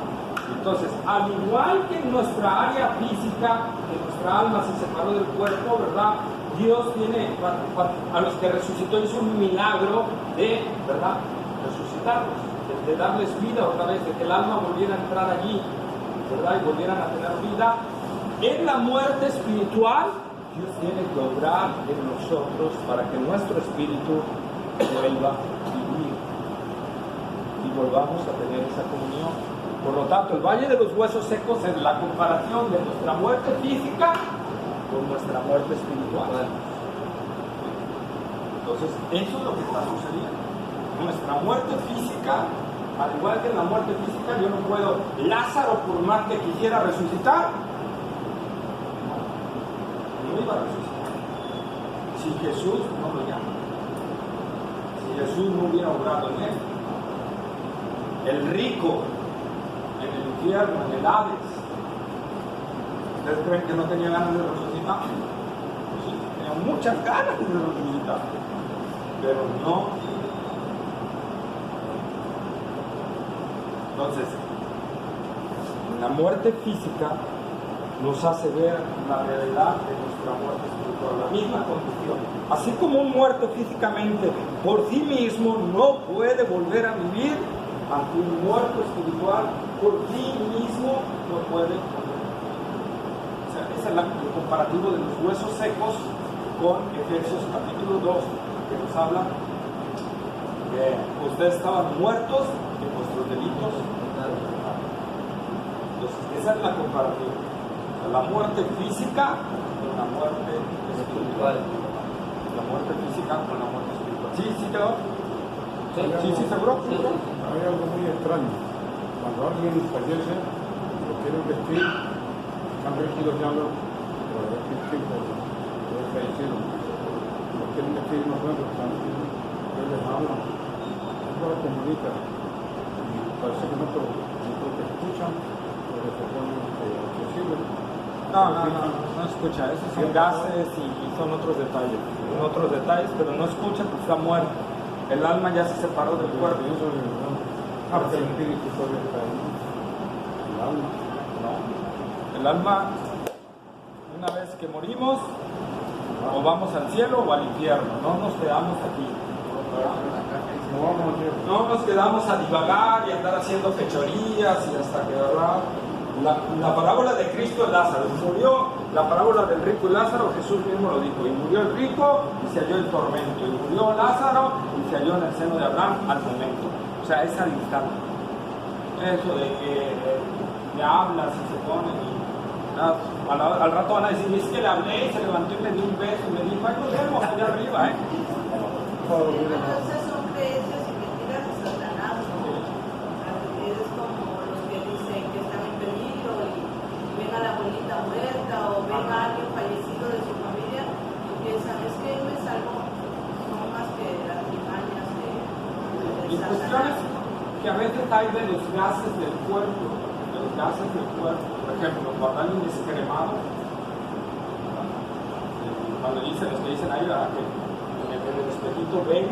Entonces, al igual que en nuestra área física, que nuestra alma se separó del cuerpo, ¿verdad? Dios tiene, a los que resucitó, hizo un milagro de, ¿verdad?, resucitarlos, de darles vida otra vez, de que el alma volviera a entrar allí, ¿verdad?, y volvieran a tener vida. En la muerte espiritual, Dios tiene que obrar en nosotros para que nuestro espíritu vuelva a vivir y volvamos a tener esa comunión. Por lo tanto, el valle de los huesos secos es la comparación de nuestra muerte física con nuestra muerte espiritual. Entonces, eso es lo que está sucediendo. Nuestra muerte física, al igual que en la muerte física, yo no puedo, Lázaro, por más que quisiera resucitar, no iba a resucitar. Si Jesús no lo llama, si Jesús no hubiera obrado en él. El rico en el infierno, en el Hades, ¿ustedes creen que no tenía ganas de resucitar? Sí, tenía muchas ganas de resucitar, pero no. Entonces, la muerte física nos hace ver la realidad de nuestra muerte espiritual, la misma condición. Así como un muerto físicamente por sí mismo no puede volver a vivir, ante un muerto espiritual por sí mismo no puede volver. O sea, ese es el comparativo de los huesos secos con Efesios capítulo 2, que nos habla que ustedes estaban muertos en vuestros delitos. Entonces, esa es la comparativa. La muerte física con la muerte espiritual. La muerte física con la muerte espiritual. ¿Sí? ¿Sí quedó? Sí, seguro. Sí. Hay algo muy extraño. Cuando alguien fallece, lo quieren vestir, están vestidos ya los tiempos de fallecido. Lo quieren vestir más nuevos, están ellos les hablan, no lo comunican. Y parece que no te escuchan, pero se ponen accesibles. No escucha, esos son gases y son otros detalles. Son otros detalles, pero no escucha porque está muerto. El alma ya se separó del cuerpo. Eso es verdad. El espíritu todavía está ahí. El alma. No. El alma, una vez que morimos, o vamos al cielo o al infierno. No nos quedamos aquí. No nos quedamos a divagar y andar haciendo fechorías y hasta que, ¿verdad? La parábola de Cristo es Lázaro. Murió la parábola del rico y Lázaro, Jesús mismo lo dijo. Y murió el rico y se halló en tormento. Y murió Lázaro y se halló en el seno de Abraham al momento. O sea, es al instante. Eso de que le hablas y se ponen y al rato van a decir, es que le hablé y se levantó y me dio un beso y me dijo, ay, nos vemos allá arriba, ¿eh? Entonces son creencias y mentiras de Satanás, ¿no? Es como los que dicen que están en peligro y ven a la abuelita muerta o ven a alguien fallecido de su familia y piensan, es que no es algo, son más que las imágenes de Y cuestiones que a veces hay de los gases del cuerpo, por ejemplo, cuando alguien es cremado, cuando dicen los que dicen ahí, ¿verdad? Que en el espejito ven,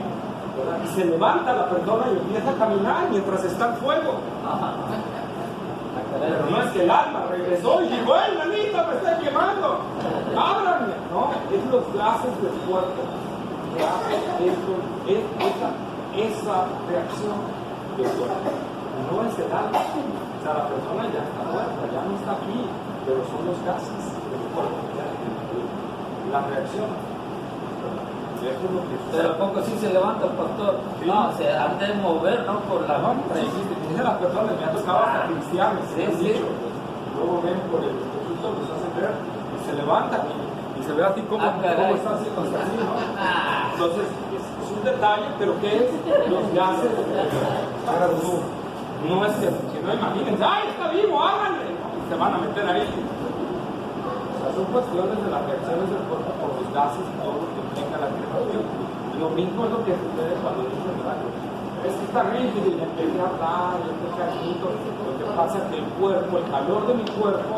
¿verdad? Y se levanta la persona y empieza a caminar mientras está el fuego. Pero no es que el alma regresó y dijo, ¡ay, manita, me está quemando! ¡Ábranme! No, es los gases del cuerpo. Esa reacción del cuerpo. No es el alma. O sea, la persona ya está muerta, ya no está aquí. pero son los gases del cuerpo, la reacción. Eso es lo que Pero ¿a poco sí se levanta, pastor? Sí. No, se han de mover, ¿no? Por la dice las personas, me ha tocado hasta cristianos, Sí, han sí. dicho, luego ven por el Jesús los hace ver y se levantan y se ve así como, Ah, caray. como está así, ¿no? Entonces, es un detalle, pero ¿qué es? Los gases. No es que no imaginen, ¡ay, está vivo, háganle! Y se van a meter ahí. O sea, son cuestiones de las reacciones del cuerpo por los gases y todo lo que implica la cremación. Y lo mismo es lo que sucede cuando dice el milagro. Es que está rígido y le empecé a hablar, y empecé a gritar. Lo que pasa es que el cuerpo, el calor de mi cuerpo,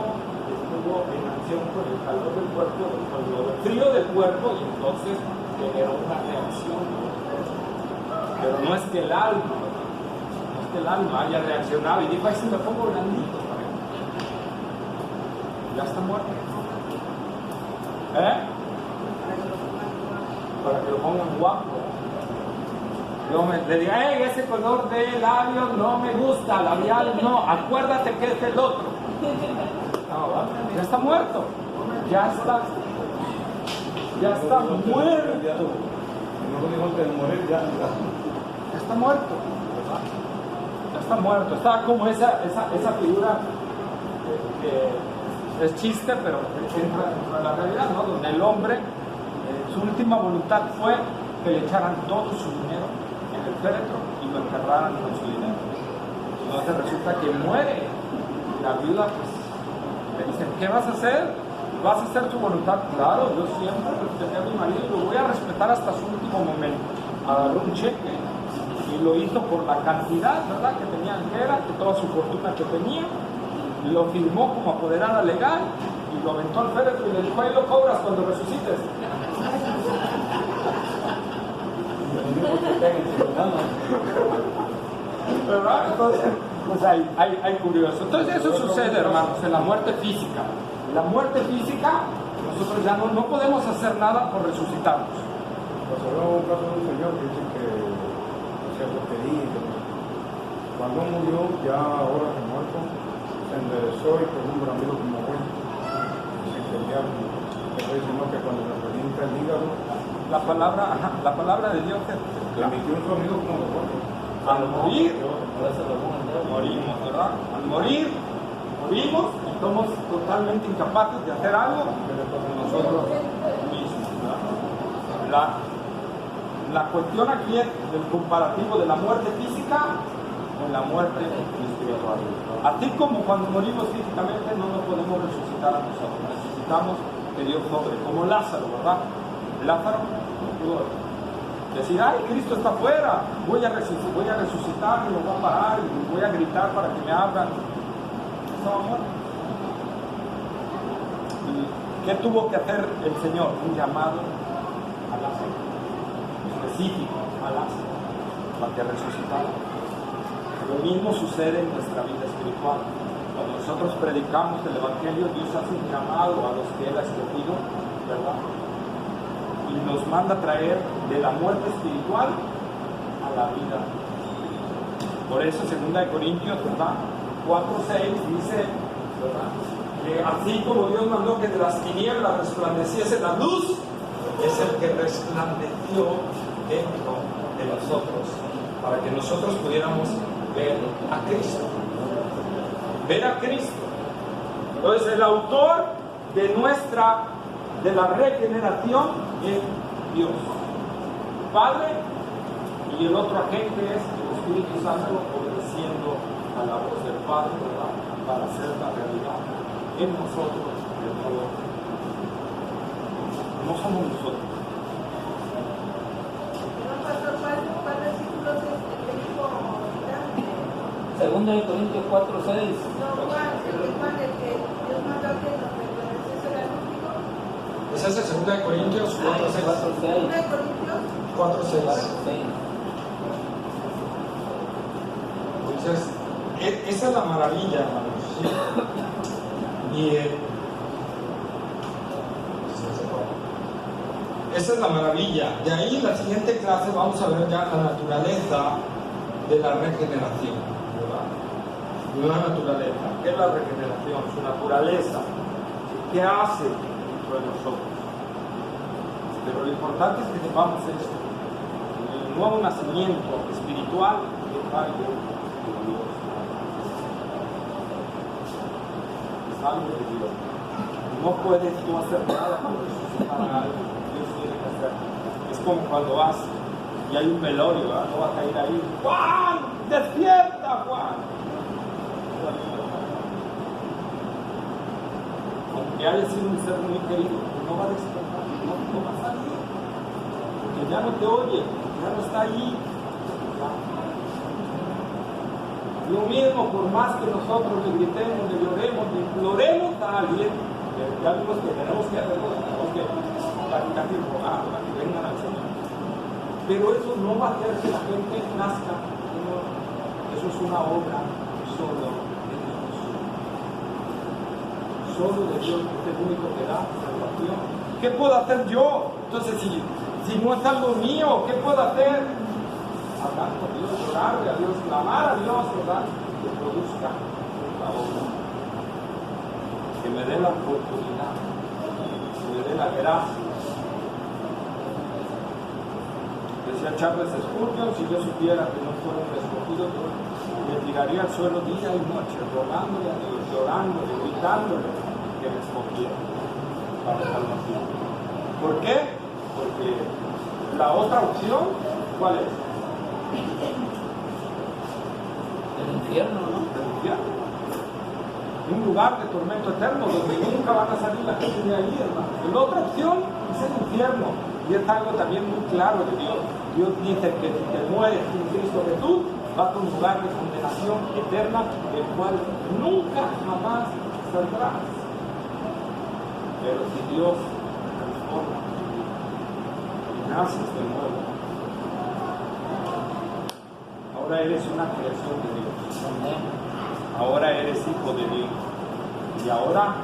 estuvo en acción con el calor del cuerpo, con el frío del cuerpo, y entonces generó una reacción. Pero no es que el alma haya reaccionado y dijo, ay, si me pongo blandito, ya está muerto. Para que lo pongan guapo. Yo le digo, ese color de labios no me gusta, labial no, acuérdate que es el otro. No, ya está muerto. Ya está muerto. No lo dijo antes de morir, ya. Ya está muerto. Ya está muerto. Está como esa figura que es chiste, pero entra dentro de la realidad, ¿no? Donde el hombre, su última voluntad fue que le echaran todo su dinero en el féretro y lo enterraran con su dinero. Entonces resulta que muere. La viuda, pues, le dicen, ¿qué vas a hacer? ¿Vas a hacer tu voluntad? Claro, yo siempre respeté a mi marido y lo voy a respetar hasta su último momento. Agarró un cheque y lo hizo por la cantidad, ¿verdad?, que tenía que toda su fortuna que tenía, lo firmó como apoderada legal y lo aventó al féretro y le dijo, ahí lo cobras cuando resucites. ¿Verdad? Entonces, pues hay curioso. Entonces eso sucede, hermanos, en la muerte física. La muerte física, nosotros ya no podemos hacer nada por resucitarnos. Pues hablaba un caso de un señor que dice que se refería, que cuando murió, ya ahora que muerto, se enderezó y por un bramido como bueno. Así que el diablo, pero dice no, que cuando se revienta el hígado, La palabra de Dios le emitió un sonido como de bueno. al morir, morimos, ¿verdad? Al morir, morimos y somos totalmente incapaces de hacer algo nosotros mismos, ¿verdad? La cuestión aquí es el comparativo de la muerte física con la muerte espiritual. Así como cuando morimos físicamente no nos podemos resucitar a nosotros, necesitamos que Dios obre, como Lázaro, ¿verdad? Lázaro no pudo decir, ay, Cristo está afuera, voy a resucitar y lo voy a parar y voy a gritar para que me abran. Estaba muerto. ¿Y qué tuvo que hacer el Señor? Un llamado a Lázaro, específico a Lázaro, para que resucitara. Lo mismo sucede en nuestra vida espiritual. Cuando nosotros predicamos el Evangelio, Dios hace un llamado a los que Él ha escogido, ¿verdad? Y nos manda a traer de la muerte espiritual a la vida. Por eso 2 Corintios, ¿verdad?, 4:6 dice, ¿verdad?, que así como Dios mandó que de las tinieblas resplandeciese la luz, es el que resplandeció dentro de nosotros, para que nosotros pudiéramos ver a Cristo. Ver a Cristo. Entonces el autor de la regeneración es Dios Padre, y el otro agente es el Espíritu Santo obedeciendo a la voz del Padre, ¿verdad?, para hacer la realidad en nosotros de todo. No somos nosotros. ¿Cuál versículo es el que dijo ahorita? 2 Corintios 4:6. No, Juan, el que Dios mandó que nos reconociese la luz, dijo. Ese es el 2 Corintios 4:6. 2 Corintios 4:6. Entonces, esa es la maravilla, hermanos. ¿Sí? Y esa es la maravilla. De ahí en la siguiente clase vamos a ver ya la naturaleza de la regeneración, ¿verdad? Una naturaleza. ¿Qué es la regeneración? Su naturaleza. ¿qué hace dentro de nosotros? Pero lo importante es que sepamos esto. El nuevo nacimiento espiritual es algo de Dios. Es algo de Dios. No puedes tú hacer nada para resucitar a algo. Dios tiene que hacer. Es como cuando vas y hay un velorio, ¿verdad? No vas a ir ahí. ¡Juan! ¡Despierta, Juan! Aunque haya sido un ser muy querido, no va a despertar, no va a salir. Porque ya no te oye, ya no está ahí. Lo mismo, por más que nosotros le gritemos, le lloremos, le imploremos a alguien, ya vimos que tenemos que hacerlo, tenemos que platicar y rogar para que vengan al Señor. Pero eso no va a hacer que la gente nazca. Eso es una obra solo de Dios. Solo de Dios, que es el único que da salvación. ¿Qué puedo hacer yo? Entonces, si no es algo mío, ¿qué puedo hacer? Hablar con Dios, orarle a Dios, clamar a Dios, ¿verdad? Que produzca la obra. Que me dé la oportunidad, que me dé la gracia. Decía Charles Spurgeon, si yo supiera que no fuera un escogido, yo me tiraría al suelo día y noche, rogándole a Dios, llorándole, gritándole que me escogiera para salvación. ¿Por qué? Porque la otra opción, ¿cuál es? El infierno, ¿no? El infierno. Un lugar de tormento eterno donde nunca van a salir la gente de ahí, hermano. La otra opción es el infierno. Y es algo también muy claro de Dios. Dios dice que si te mueres sin Cristo Jesús, vas a un lugar de condenación eterna, del cual nunca jamás saldrás. Pero si Dios te transforma y naces de nuevo, ahora eres una creación de Dios. Ahora eres hijo de Dios. Y ahora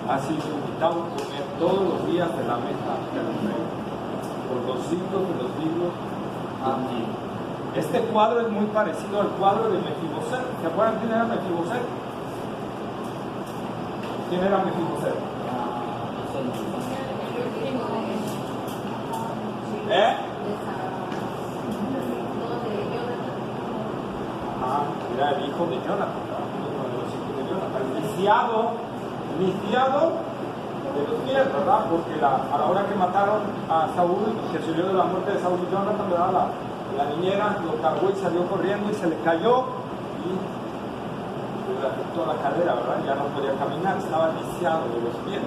has sido invitado a comer todos los días de la mesa del Rey, por los siglos de los siglos. Amén. Este cuadro es muy parecido al cuadro de Mefiboset. ¿Se acuerdan quién era Mefiboset? ¿Quién era Mefiboset? Era el hijo de Jonathan, uno de los hijos de Jonathan, lisiado de los pies, ¿verdad? Porque a la hora que mataron a Saúl, que se oyó de la muerte de Saúl y Jonathan, ¿verdad? La niñera lo cargó y salió corriendo y se le cayó y le afectó la cadera, ¿verdad? Ya no podía caminar, estaba lisiado de los pies.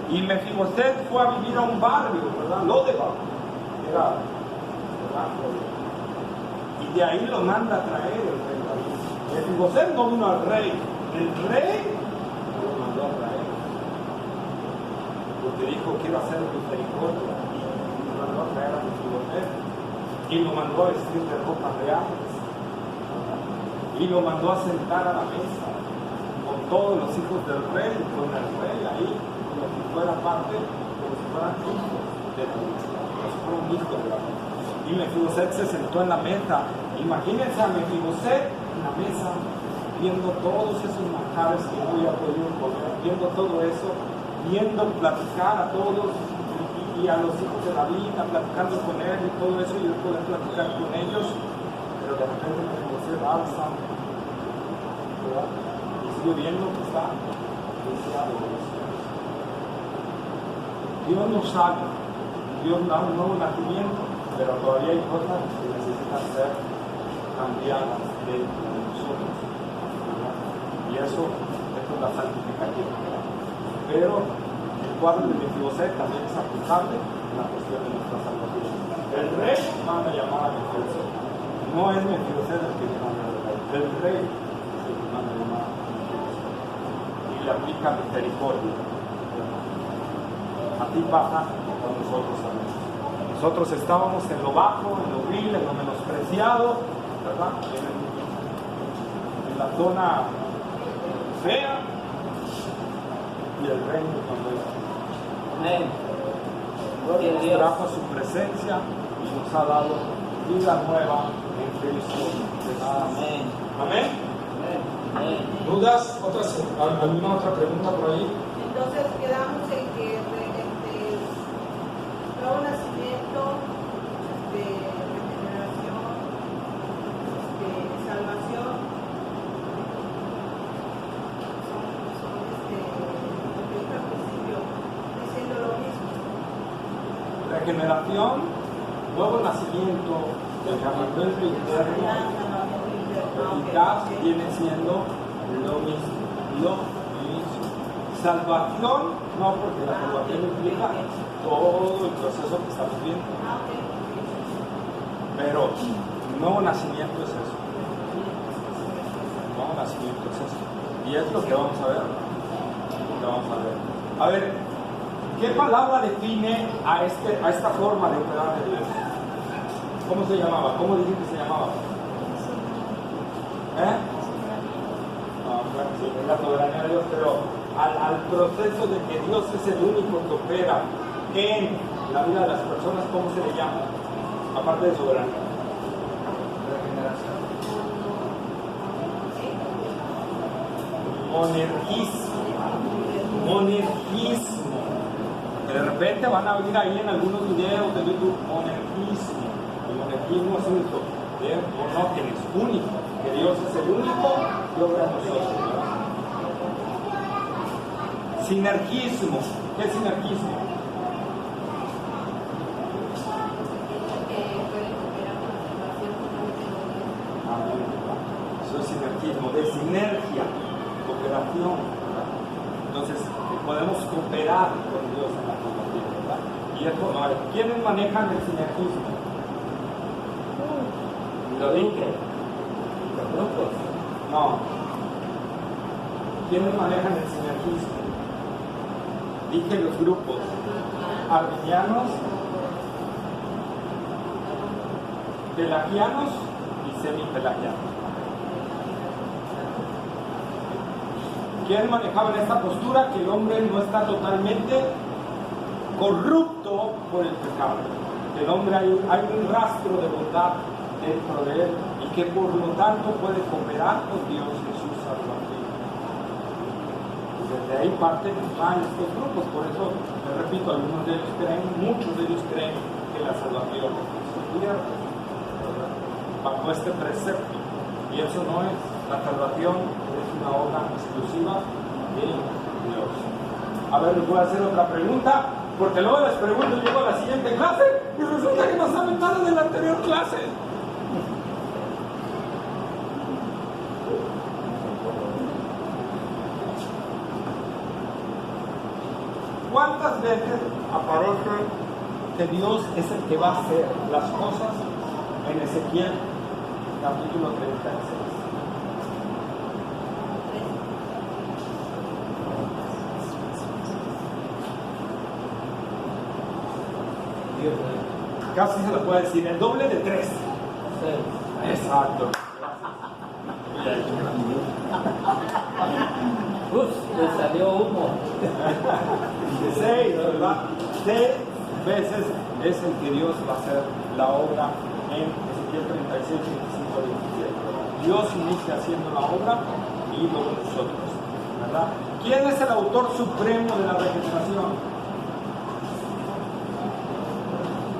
Y Mefiboset fue a vivir a un barrio, ¿verdad? Lodebar, era, ¿verdad? Y de ahí lo manda a traer el rey David. Mefiboset no vino al rey, el rey lo mandó a traer. Porque dijo, quiero hacer misericordia. Y lo mandó a traer a Mefiboset. Y lo mandó a vestir de ropas reales. Y lo mandó a sentar a la mesa con todos los hijos del rey, con el rey ahí, como si fuera parte, como si fueran hijos de Dios, como si fuera un hijo de la mesa. Y Mefiboset se sentó en la mesa. Imagínense a Mefiboset en la mesa, viendo todos esos manjares que no había podido comer, viendo todo eso, viendo platicar a todos y a los hijos de David, platicando con él y todo eso, y él poder platicar con ellos, pero de repente Mefiboset alza, ¿verdad? Y sigue viendo que está deseado de los cielos. Dios nos salva, Dios da un nuevo nacimiento, pero todavía hay cosas que necesitan ser cambiadas dentro de nosotros, ¿verdad? Y eso es la santificación, ¿verdad? Pero el cuadro de Mefiboset también es aplicable en la cuestión de nuestra salvación. El rey manda a llamar a Mefiboset, no es Mefiboset el que manda al rey, el rey es el que manda a llamar a Mefiboset y le aplica misericordia, ¿verdad? Así pasa con nosotros también. Nosotros estábamos en lo bajo, en lo vil, en lo menospreciado, ¿verdad? En la zona fea, y el rey nos mandó. Amén. Gloria a Nos Dios. trajo su presencia y nos ha dado vida nueva en Cristo Jesús. Amén. Amén. Amén. ¿Dudas? ¿Alguna otra pregunta por ahí? Entonces regeneración, nuevo nacimiento, derramamiento interno, eficaz, viene siendo lo mismo. Salvación, no, porque la salvación implica todo el proceso que estamos viendo. Pero nuevo nacimiento es eso. Nuevo nacimiento es eso. Y es lo que vamos a ver. A ver, ¿qué palabra define a esta forma de operar de Dios? ¿Cómo se llamaba? ¿Cómo dije que se llamaba? Bueno, sí, es la soberanía de Dios, pero al proceso de que Dios es el único que opera en la vida de las personas, ¿cómo se le llama? Aparte de soberanía. Monergismo. De repente van a venir ahí en algunos videos de YouTube, monergismo. El monergismo es único, monógenes, único, que Dios es el único que obra en nosotros. Sinergismo. ¿Qué es sinergismo? Eso es sinergismo, de sinergia, cooperación, ¿verdad? Entonces, podemos cooperar con Dios en la cooperación, ¿verdad? Y esto no hay. ¿Quiénes manejan el sinergismo? Lo dije. Los grupos. No. ¿Quiénes manejan el sinergismo? Dije los grupos. Arminianos, pelagianos y semipelagianos. ¿Quién manejaba en esta postura? Que el hombre no está totalmente corrupto por el pecado. Que el hombre hay un rastro de bondad dentro de él y que por lo tanto puede cooperar con Dios en su salvación. Desde ahí parten estos grupos, por eso, les repito, algunos de ellos creen, muchos de ellos creen que la salvación es cubierta bajo este precepto, y eso no es. La salvación es una obra exclusiva de Dios. A ver, les voy a hacer otra pregunta, porque luego les pregunto, llego a la siguiente clase y resulta que no saben nada de la anterior clase. ¿Cuántas veces aparece que Dios es el que va a hacer las cosas en Ezequiel capítulo 36? Casi se lo puede decir, el doble de 3. Sí. Exacto. Le salió humo. 6, ¿verdad? 6 veces es el que Dios va a hacer la obra en Ezequiel 36, 25, 27. Dios inicia haciendo la obra y luego nosotros, ¿verdad? ¿Quién es el autor supremo de la regeneración?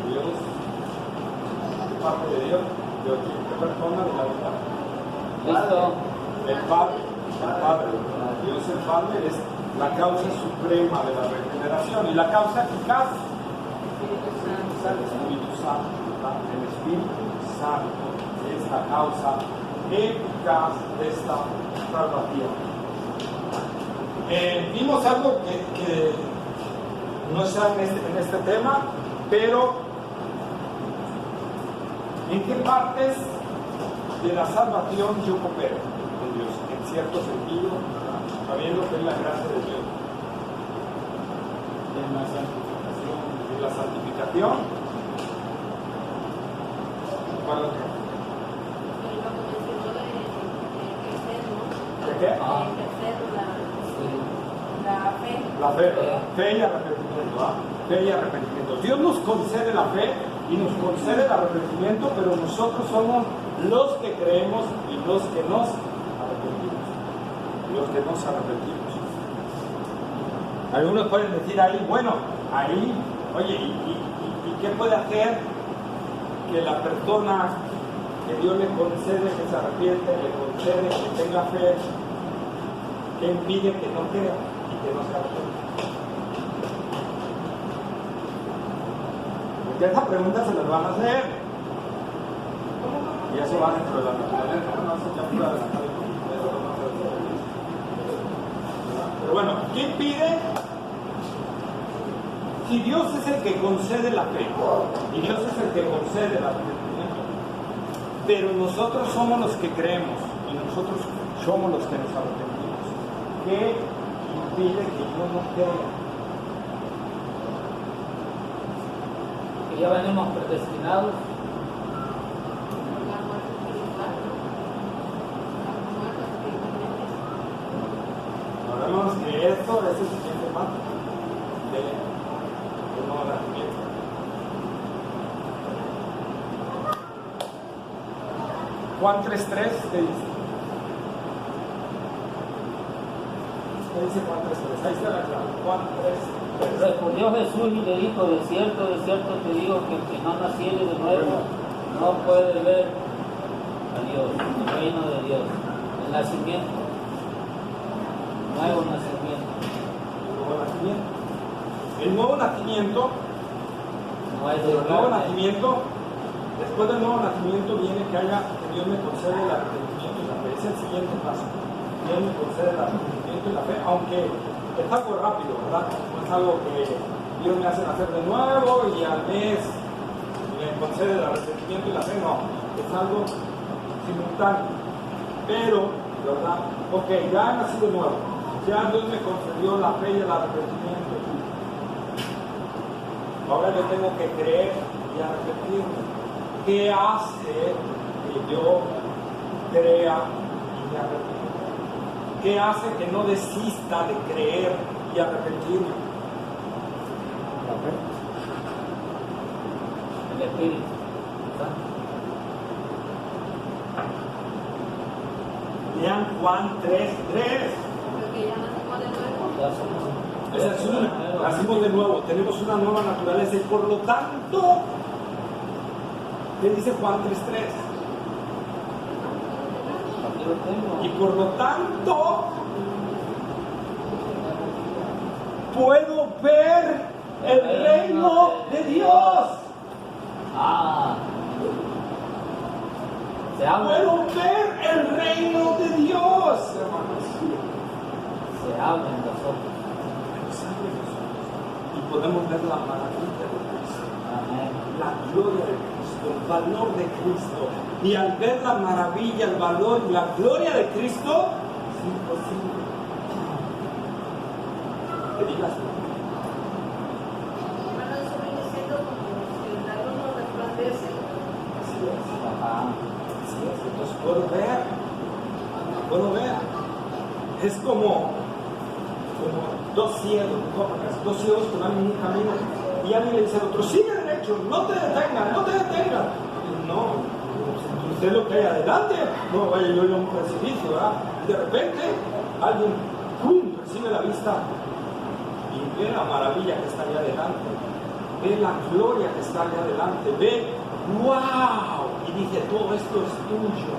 Dios. Parte de Dios. ¿De qué persona de la vida? Listo. El Padre. Dios el Padre es la causa suprema de la regeneración y la causa eficaz es el Espíritu Santo. El Espíritu Santo es la causa eficaz de esta salvación. Vimos algo que no está en este tema, pero ¿en qué partes de la salvación yo coopero con Dios? En cierto sentido, sabiendo que es la gracia de Dios. En la santificación. En la santificación. ¿Cuál es? ¿De qué? La fe. Fe y arrepentimiento. Fe y arrepentimiento. Dios nos concede la fe y nos concede el arrepentimiento, pero nosotros somos los que creemos y los que nos arrepentimos. Los que nos arrepentimos. Algunos pueden decir ahí, bueno, ahí, oye, ¿y qué puede hacer que la persona que Dios le concede que se arrepiente, le concede que tenga fe, que impide que no crea y que no se arrepiente? Que esa pregunta se las van a hacer. Y eso va dentro de la naturaleza. Bueno, eso ya puede adelantar un poquito. Eso lo vamos a hacer. Pero bueno, ¿qué impide? Si Dios es el que concede la fe, y Dios es el que concede el arrepentimiento, pero nosotros somos los que creemos, y nosotros somos los que nos arrepentimos, ¿qué impide que yo no crea? Que ya venimos predestinados. Sabemos que esto es el siguiente paso del nuevo nacimiento. Juan 3:3, ¿qué dice? ¿Qué dice Juan 3:3? Ahí está la clave. Juan 3:3. Respondió Jesús y le dijo, de cierto te digo que el que no naciere de nuevo no puede ver a Dios, el reino de Dios. El nacimiento, nuevo nacimiento. Nuevo nacimiento. El nuevo nacimiento, No es de el nuevo carne. nacimiento, después del nuevo nacimiento viene que Dios me concede el arrepentimiento y la fe. Es el siguiente paso. Dios me concede el arrepentimiento y la fe, aunque es algo rápido, ¿verdad? No es algo que Dios me hace nacer de nuevo y al mes me concede el arrepentimiento y la fe, no. Es algo simultáneo. Pero, ¿verdad? Ok, ya he nacido de nuevo. Ya Dios me concedió la fe y el arrepentimiento. Ahora yo tengo que creer y arrepentirme. ¿Qué hace que yo crea y me arrepienta? ¿Qué hace que no desista de creer y arrepentirme? La fe. El Espíritu Santo. Lean Juan 3:3. Porque ya nacimos de nuevo. Ya somos. Esa es una. Nacimos de nuevo, tenemos una nueva naturaleza y por lo tanto, ¿qué dice Juan 3:3? Aquí lo tengo. Y por lo tanto, puedo ver el reino de Dios. Ah. Se habla. Puedo ver el reino de Dios, hermanos. Se habla en nosotros. Y podemos ver la maravilla de Cristo, Amén. la gloria de Cristo, el valor de Cristo. Y al ver la maravilla, el valor y la gloria de Cristo, es imposible que digas no. Hermano, eso viene siendo como si el dragón no resplandece. Así es. Ajá. Así es, entonces puedo ver. Es como dos ciegos que van en un camino y alguien le dice al otro, sigue derecho, no te detengas. Y no, usted lo que hay adelante, no vaya yo a un precipicio, ¿verdad? Y de repente alguien, ¡pum!, recibe la vista y ve la maravilla que está allá adelante, ve la gloria que está allá adelante, ve, ¡wow! Y dice, todo esto es tuyo.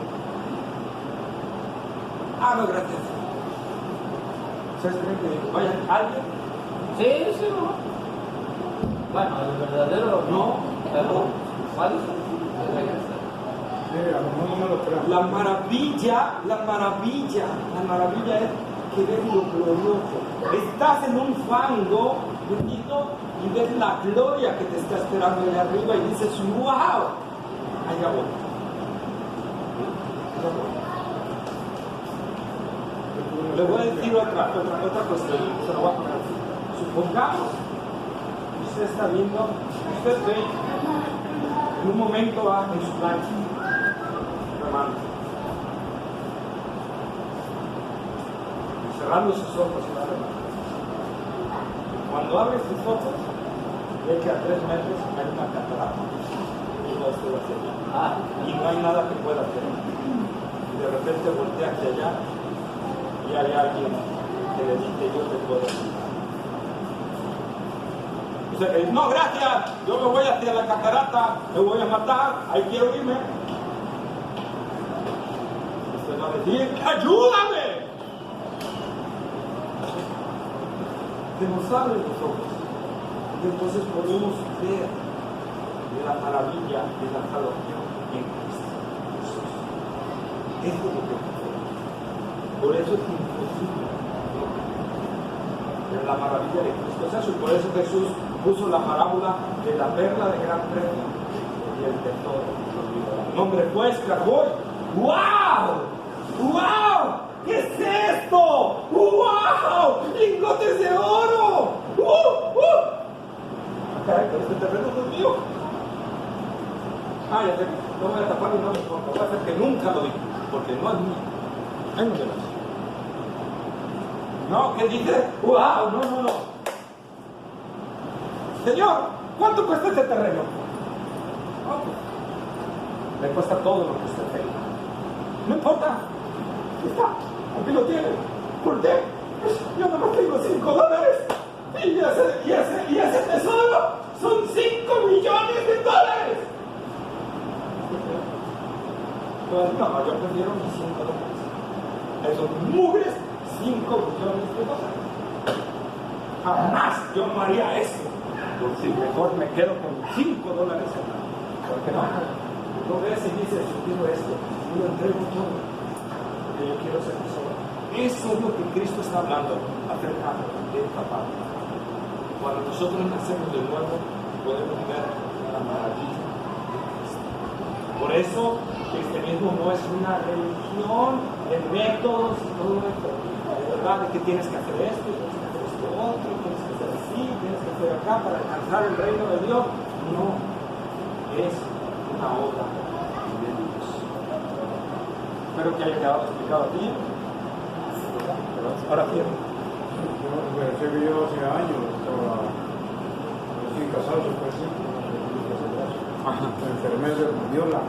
Ah, no, gracias. ¿Ustedes creen que vaya alguien? Sí, no. Bueno, el verdadero No. Pero, ¿cuál? Sí, a lo mejor no me lo crean. La maravilla es que ves lo glorioso. Estás en un fango, bendito, y ves la gloria que te está esperando allá arriba y dices, ¡wow! Allá voy. Le voy a decir otra cuestión, se lo voy a poner así. Supongamos que usted está viendo, usted ve, en un momento va en su plancha, hermano, cerrando sus ojos, cuando abre sus ojos, ve que a 3 metros hay una catarata y no estoy hacia allá, Ah, y no hay nada que pueda hacer. Y de repente voltea hacia allá y hay alguien que le dice, yo te puedo ayudar. Usted dice, no, gracias, yo me voy hacia la catarata, me voy a matar, ahí quiero irme. Usted va a decir, ¡ayúdame! Se nos abren los ojos y entonces podemos ver de la maravilla de la salvación en Cristo Jesús. Eso es lo que sucede. Por eso es imposible no creer en la maravilla de Cristo Jesús. Por eso Jesús puso la parábola de la perla de gran precio y el tesoro olvidado. Un hombre fue, escarbó. ¡Wow! ¡Wow! ¿Qué es esto? ¡Wow! ¡Lingotes de oro! Caray, pero este terreno no es mío. Ya sé, no voy a tapar y no me importa. Voy a hacer que nunca lo vi, porque no es mío. Ahí no me lo sé. No, ¿qué dice? ¡Wow! No. Señor, ¿cuánto cuesta este terreno? Le cuesta todo lo que usted tenga. No importa. Aquí está. Aquí lo tiene. ¿Por qué? Yo nada más tengo $5. Y ese tesoro son $5 millones. No, yo prefiero mis $5. Esos mugres $5 millones. Jamás yo no haría eso. Si mejor me quedo con $5 en la. Porque no voy a seguir discutiendo esto. Yo lo entrego todo. Porque yo quiero ser tesoro. Eso es lo que Cristo está hablando acerca de esta parte. Cuando nosotros nacemos de nuevo, podemos ver la maravilla de Cristo. Por eso, el cristianismo no es una religión de métodos y todo esto. De verdad, de que tienes que hacer esto, tienes que hacer esto otro, tienes que hacer así, tienes que hacer acá para alcanzar el reino de Dios. No, es una obra de Dios. Espero que haya quedado explicado aquí. Ahora cierro. Yo empecé que yo hace años, estaba recién casado, después sí, me enfermé de Dios la